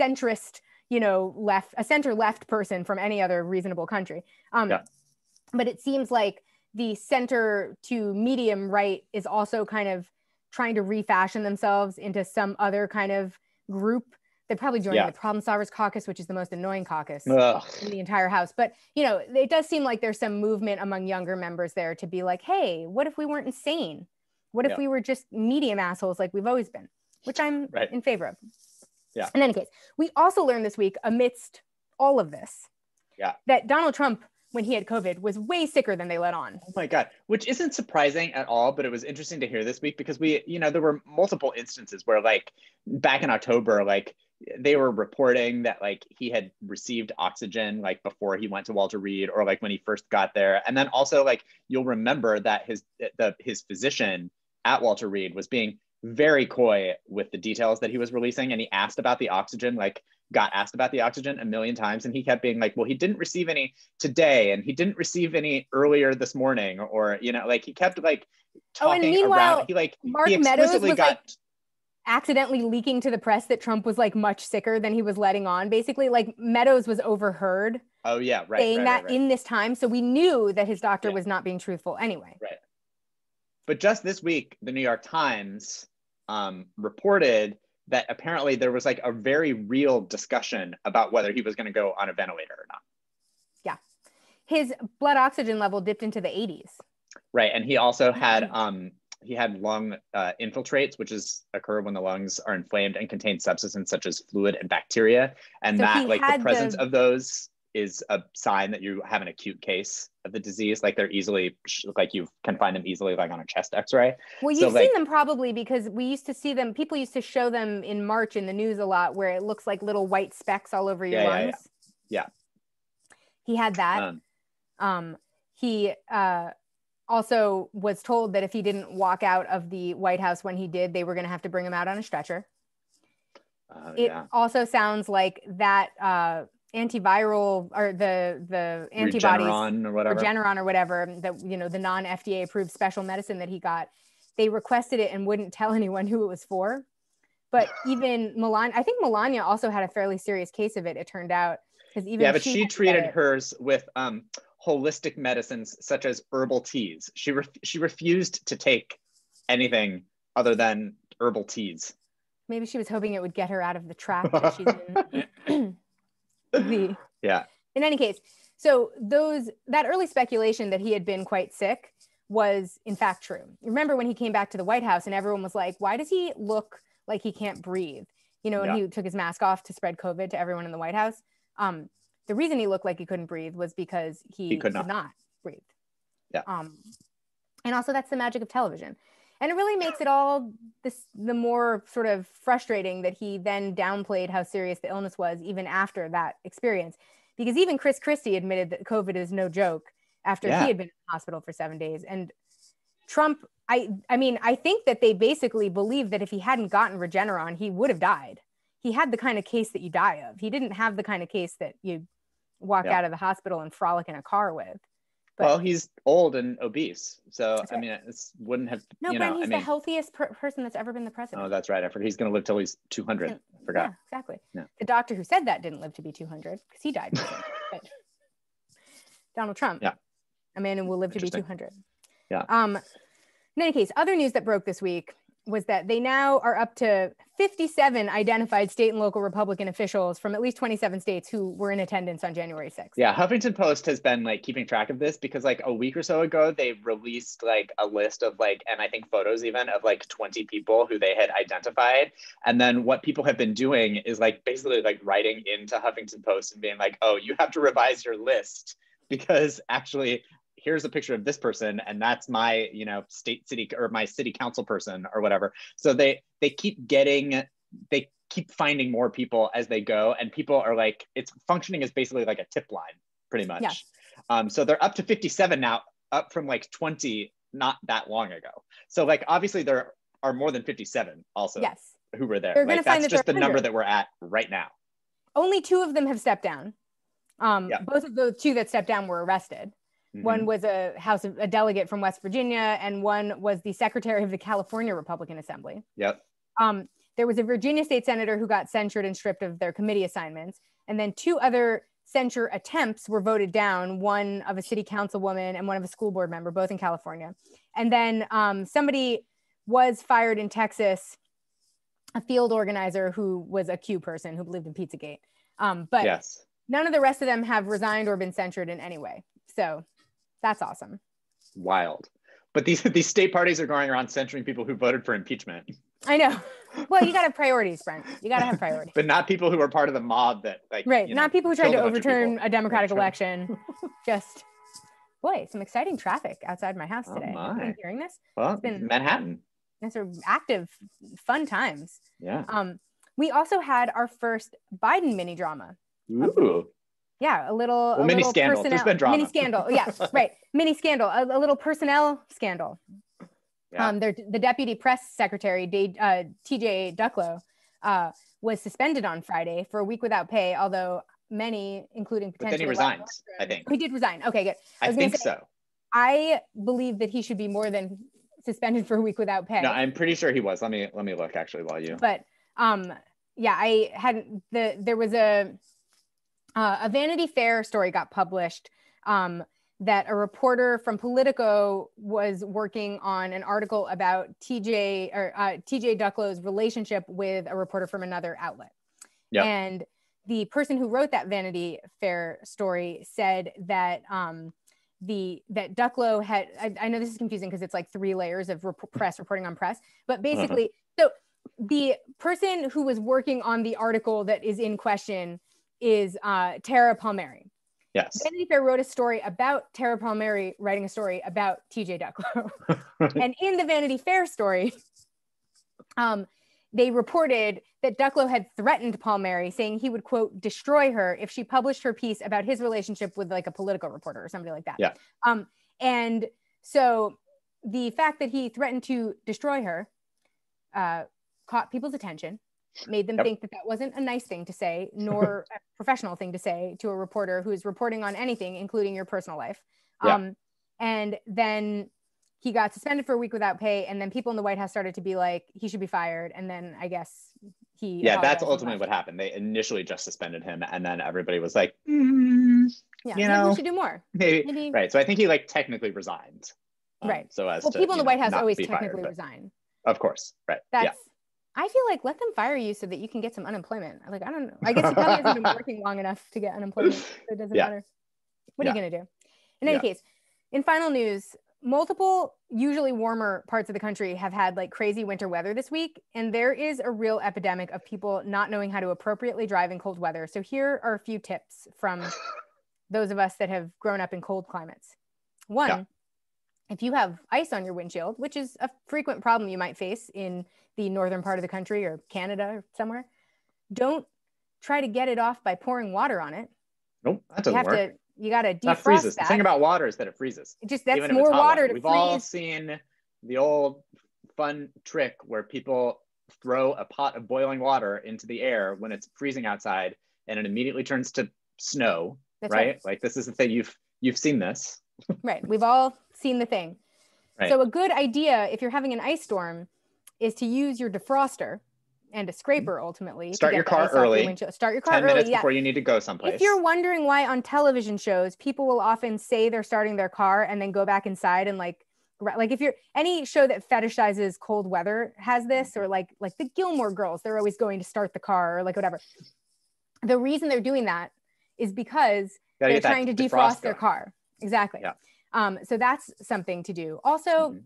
centrist, a center left person from any other reasonable country. But it seems like the center to medium right is also kind of trying to refashion themselves into some other kind of group. They're probably joining the Problem Solvers Caucus, which is the most annoying caucus in the entire House. But, it does seem like there's some movement among younger members there to be like, hey, what if we weren't insane? What if we were just medium assholes like we've always been? Which I'm in favor of. Yeah. In any case, we also learned this week, amidst all of this, that Donald Trump, when he had COVID, was way sicker than they let on. Oh my God, which isn't surprising at all, but it was interesting to hear this week, because there were multiple instances where, like, back in October, like, they were reporting that like he had received oxygen like before he went to Walter Reed, or like when he first got there. And then also, like, you'll remember that his physician at Walter Reed was being very coy with the details that he was releasing, and he asked about the oxygen, like got asked about the oxygen a million times, and he kept being like, well, he didn't receive any today, and he didn't receive any earlier this morning, or like he kept like talking and meanwhile, around. He like Mark he Meadows was like accidentally leaking to the press that Trump was like much sicker than he was letting on. Basically, like Meadows was overheard. Oh yeah, right. Saying that in this time, so we knew that his doctor was not being truthful anyway. Right. But just this week, the New York Times reported that apparently there was like a very real discussion about whether he was going to go on a ventilator or not. Yeah, his blood oxygen level dipped into the 80s. Right, and he also had lung infiltrates, which occur when the lungs are inflamed and contain substances such as fluid and bacteria, and so that like the presence of those is a sign that you have an acute case of the disease. Like they're easily, like you can find them easily like on a chest x-ray. Well, you've seen them probably because we used to see them, people used to show them in March in the news a lot where it looks like little white specks all over your lungs. Yeah. He had that. He also was told that if he didn't walk out of the White House when he did, they were going to have to bring him out on a stretcher. It also sounds like that antiviral or the antibodies Regeneron or whatever, that, you know, the non-FDA approved special medicine that he got, they requested it and wouldn't tell anyone who it was for. But even Melania, I think Melania also had a fairly serious case of it, it turned out. Because even but she treated hers with holistic medicines such as herbal teas. She refused to take anything other than herbal teas. Maybe she was hoping it would get her out of the trap that she's in. In any case, so that early speculation that he had been quite sick was in fact true. Remember when he came back to the White House and everyone was like, why does he look like he can't breathe? You know, and he took his mask off to spread COVID to everyone in the White House. The reason he looked like he couldn't breathe was because he could not breathe. And also that's the magic of television. And it really makes it all the more sort of frustrating that he then downplayed how serious the illness was even after that experience. Because even Chris Christie admitted that COVID is no joke after he had been in the hospital for 7 days. And Trump, I mean, I think that they basically believe that if he hadn't gotten Regeneron, he would have died. He had the kind of case that you die of. He didn't have the kind of case that you walk out of the hospital and frolic in a car with. But, well, he's old and obese. So, I mean, it wouldn't have, Brent, he's the healthiest person that's ever been the president. Oh, that's right. I forgot he's going to live till he's 200. I forgot. Yeah, exactly. Yeah. The doctor who said that didn't live to be 200 because he died. But Donald Trump, a man who will live to be 200. In any case, other news that broke this week was that they now are up to 57 identified state and local Republican officials from at least 27 states who were in attendance on January 6th. Yeah, Huffington Post has been like keeping track of this because like a week or so ago, they released like a list of like, and I think photos even of like 20 people who they had identified. And then what people have been doing is like basically like writing into Huffington Post and being like, oh, you have to revise your list because actually here's a picture of this person and that's my, you know, city or my city council person or whatever. So they keep finding more people as they go, and people are like, it's functioning as basically like a tip line pretty much. Yes. So they're up to 57 now, up from like 20 not that long ago. So like obviously there are more than 57 also who were there. Like that's just the number that we're at right now. Only 2 of them have stepped down. Both of the 2 that stepped down were arrested. Mm-hmm. One was a delegate from West Virginia, and one was the secretary of the California Republican Assembly. Yep. There was a Virginia state senator who got censured and stripped of their committee assignments. And then 2 other censure attempts were voted down, one of a city councilwoman and one of a school board member, both in California. And then somebody was fired in Texas, a field organizer who was a Q person who believed in Pizzagate. But none of the rest of them have resigned or been censured in any way. So that's awesome. Wild. But these state parties are going around censoring people who voted for impeachment. I know. Well, you got to have priorities, Brent. You got to have priorities. But not people who are part of the mob that like, not people who tried to overturn a democratic election. Just, boy, some exciting traffic outside my house today. Have you been hearing this? Well, it's been Manhattan. These are active, fun times. Yeah. We also had our first Biden mini drama. Ooh. Yeah, a little mini scandal. There's been drama. Mini scandal. Yeah, right. Mini scandal. A little personnel scandal. Yeah. The deputy press secretary, TJ Ducklo, was suspended on Friday for a week without pay. Although many, including potentially, but then he resigned. I think he did resign. Okay, good. I think so. I believe that he should be more than suspended for a week without pay. No, I'm pretty sure he was. Let me look actually while you. But yeah, I hadn't. There was a Vanity Fair story got published that a reporter from Politico was working on an article about TJ Ducklo's relationship with a reporter from another outlet. Yep. And the person who wrote that Vanity Fair story said that that Ducklo had, I know this is confusing because it's like 3 layers of press reporting on press, but basically, so the person who was working on the article that is in question is Tara Palmieri. Yes. Vanity Fair wrote a story about Tara Palmieri writing a story about TJ Ducklo. And in the Vanity Fair story, they reported that Ducklo had threatened Palmieri, saying he would, quote, destroy her if she published her piece about his relationship with like a political reporter or somebody like that. Yeah. And so the fact that he threatened to destroy her caught people's attention, made them think that that wasn't a nice thing to say, nor a professional thing to say to a reporter who's reporting on anything, including your personal life. And then he got suspended for a week without pay. And then people in the White House started to be like, he should be fired. And then I guess he. Yeah, that's ultimately what happened. They initially just suspended him. And then everybody was like, you know, we should do more. Maybe. Right. So I think he like technically resigned. Right. So as people in the White House always technically resign. Of course. Right. I feel like let them fire you so that you can get some unemployment. Like, I don't know. I guess he probably hasn't been working long enough to get unemployment. So it doesn't matter. What are you going to do? In any case, in final news, multiple usually warmer parts of the country have had like crazy winter weather this week. And there is a real epidemic of people not knowing how to appropriately drive in cold weather. So here are a few tips from those of us that have grown up in cold climates. One, if you have ice on your windshield, which is a frequent problem you might face in the northern part of the country or Canada or somewhere, don't try to get it off by pouring water on it. Nope, that doesn't work. You got to defrost that freezes. that. The thing about water is that it freezes. That's more water to freeze. We've all seen the old fun trick where people throw a pot of boiling water into the air when it's freezing outside and it immediately turns to snow, right? Like this is the thing, you've seen this. Right, we've all seen the thing. Right. So a good idea if you're having an ice storm is to use your defroster and a scraper ultimately. Start your car early. Start your car 10 minutes before you need to go someplace. If you're wondering why on television shows, people will often say they're starting their car and then go back inside and like if you're any show that fetishizes cold weather has this, or like the Gilmore Girls, they're always going to start the car or like whatever. The reason they're doing that is because they're trying to defrost their car. Exactly. Yeah. So that's something to do. Also,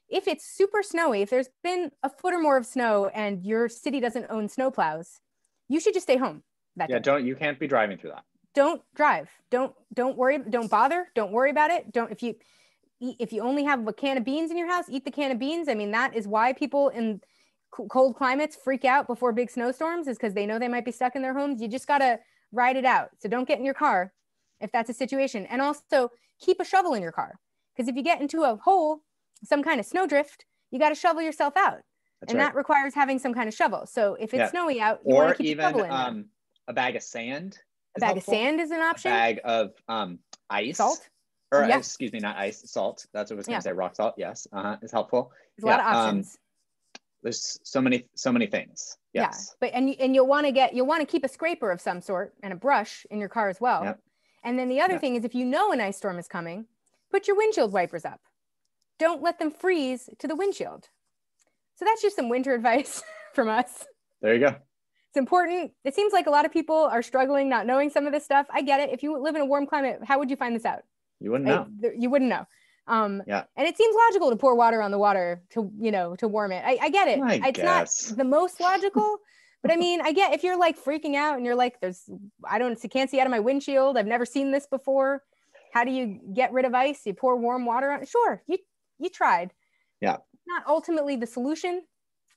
if it's super snowy, if there's been a foot or more of snow and your city doesn't own snowplows, you should just stay home. You can't be driving through that. Don't drive. Don't worry. Don't bother. Don't worry about it. If you only have a can of beans in your house, eat the can of beans. I mean, that is why people in cold climates freak out before big snowstorms, is because they know they might be stuck in their homes. You just got to ride it out. So don't get in your car if that's a situation. And also keep a shovel in your car, because if you get into a hole, some kind of snowdrift, you got to shovel yourself out. That requires having some kind of shovel. So if it's snowy out, you want to keep a shovel in there. A bag of sand. A bag of sand is an option. A bag of ice. Salt. Or excuse me, not ice, salt. That's what I was going to say. Rock salt, yes, is helpful. There's a lot of options. There's so many things. Yes. Yeah, but and you'll want to keep a scraper of some sort and a brush in your car as well. Yep. And then the other thing is, if you know an ice storm is coming, put your windshield wipers up. Don't let them freeze to the windshield. So that's just some winter advice from us. There you go. It's important. It seems like a lot of people are struggling not knowing some of this stuff. I get it. If you live in a warm climate, how would you find this out? You wouldn't know. You wouldn't know. And it seems logical to pour water on the water to warm it. I get it. It's not the most logical, but I mean, I get if you're like freaking out and you're like, can't see out of my windshield. I've never seen this before. How do you get rid of ice? You pour warm water on it. Sure. You tried. Yeah. Not ultimately the solution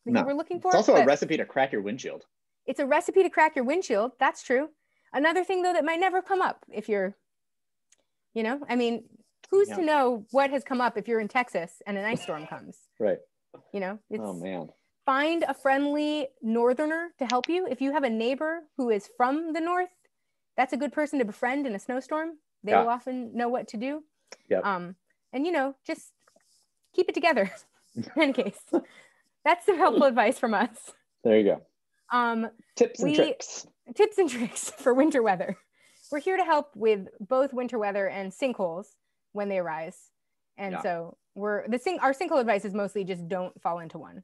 that you were looking for. It's also a recipe to crack your windshield. It's a recipe to crack your windshield. That's true. Another thing though that might never come up if you're, I mean, who's to know what has come up if you're in Texas and an ice storm comes? Right. Oh man. Find a friendly northerner to help you. If you have a neighbor who is from the north, that's a good person to befriend in a snowstorm. They will often know what to do. Yeah. And just keep it together. In any case, that's some helpful advice from us. There you go. Tips and tricks for winter weather. We're here to help with both winter weather and sinkholes when they arise. And so our sinkhole advice is mostly just don't fall into one.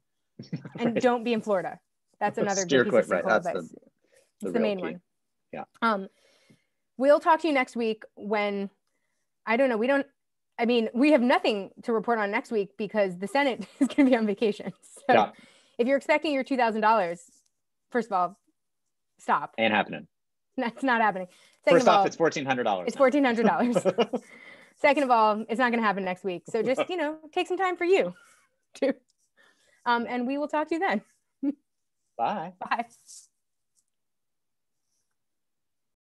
And don't be in Florida. That's another good piece of sinkhole advice. It's the main key. One. Yeah. We'll talk to you next week when, I don't know, we have nothing to report on next week because the Senate is going to be on vacation. So if you're expecting your $2,000, first of all, stop. Ain't happening. That's not happening. First off, it's $1,400. It's $1,400. Second of all, it's not going to happen next week. So just, take some time for you too. And we will talk to you then. Bye. Bye.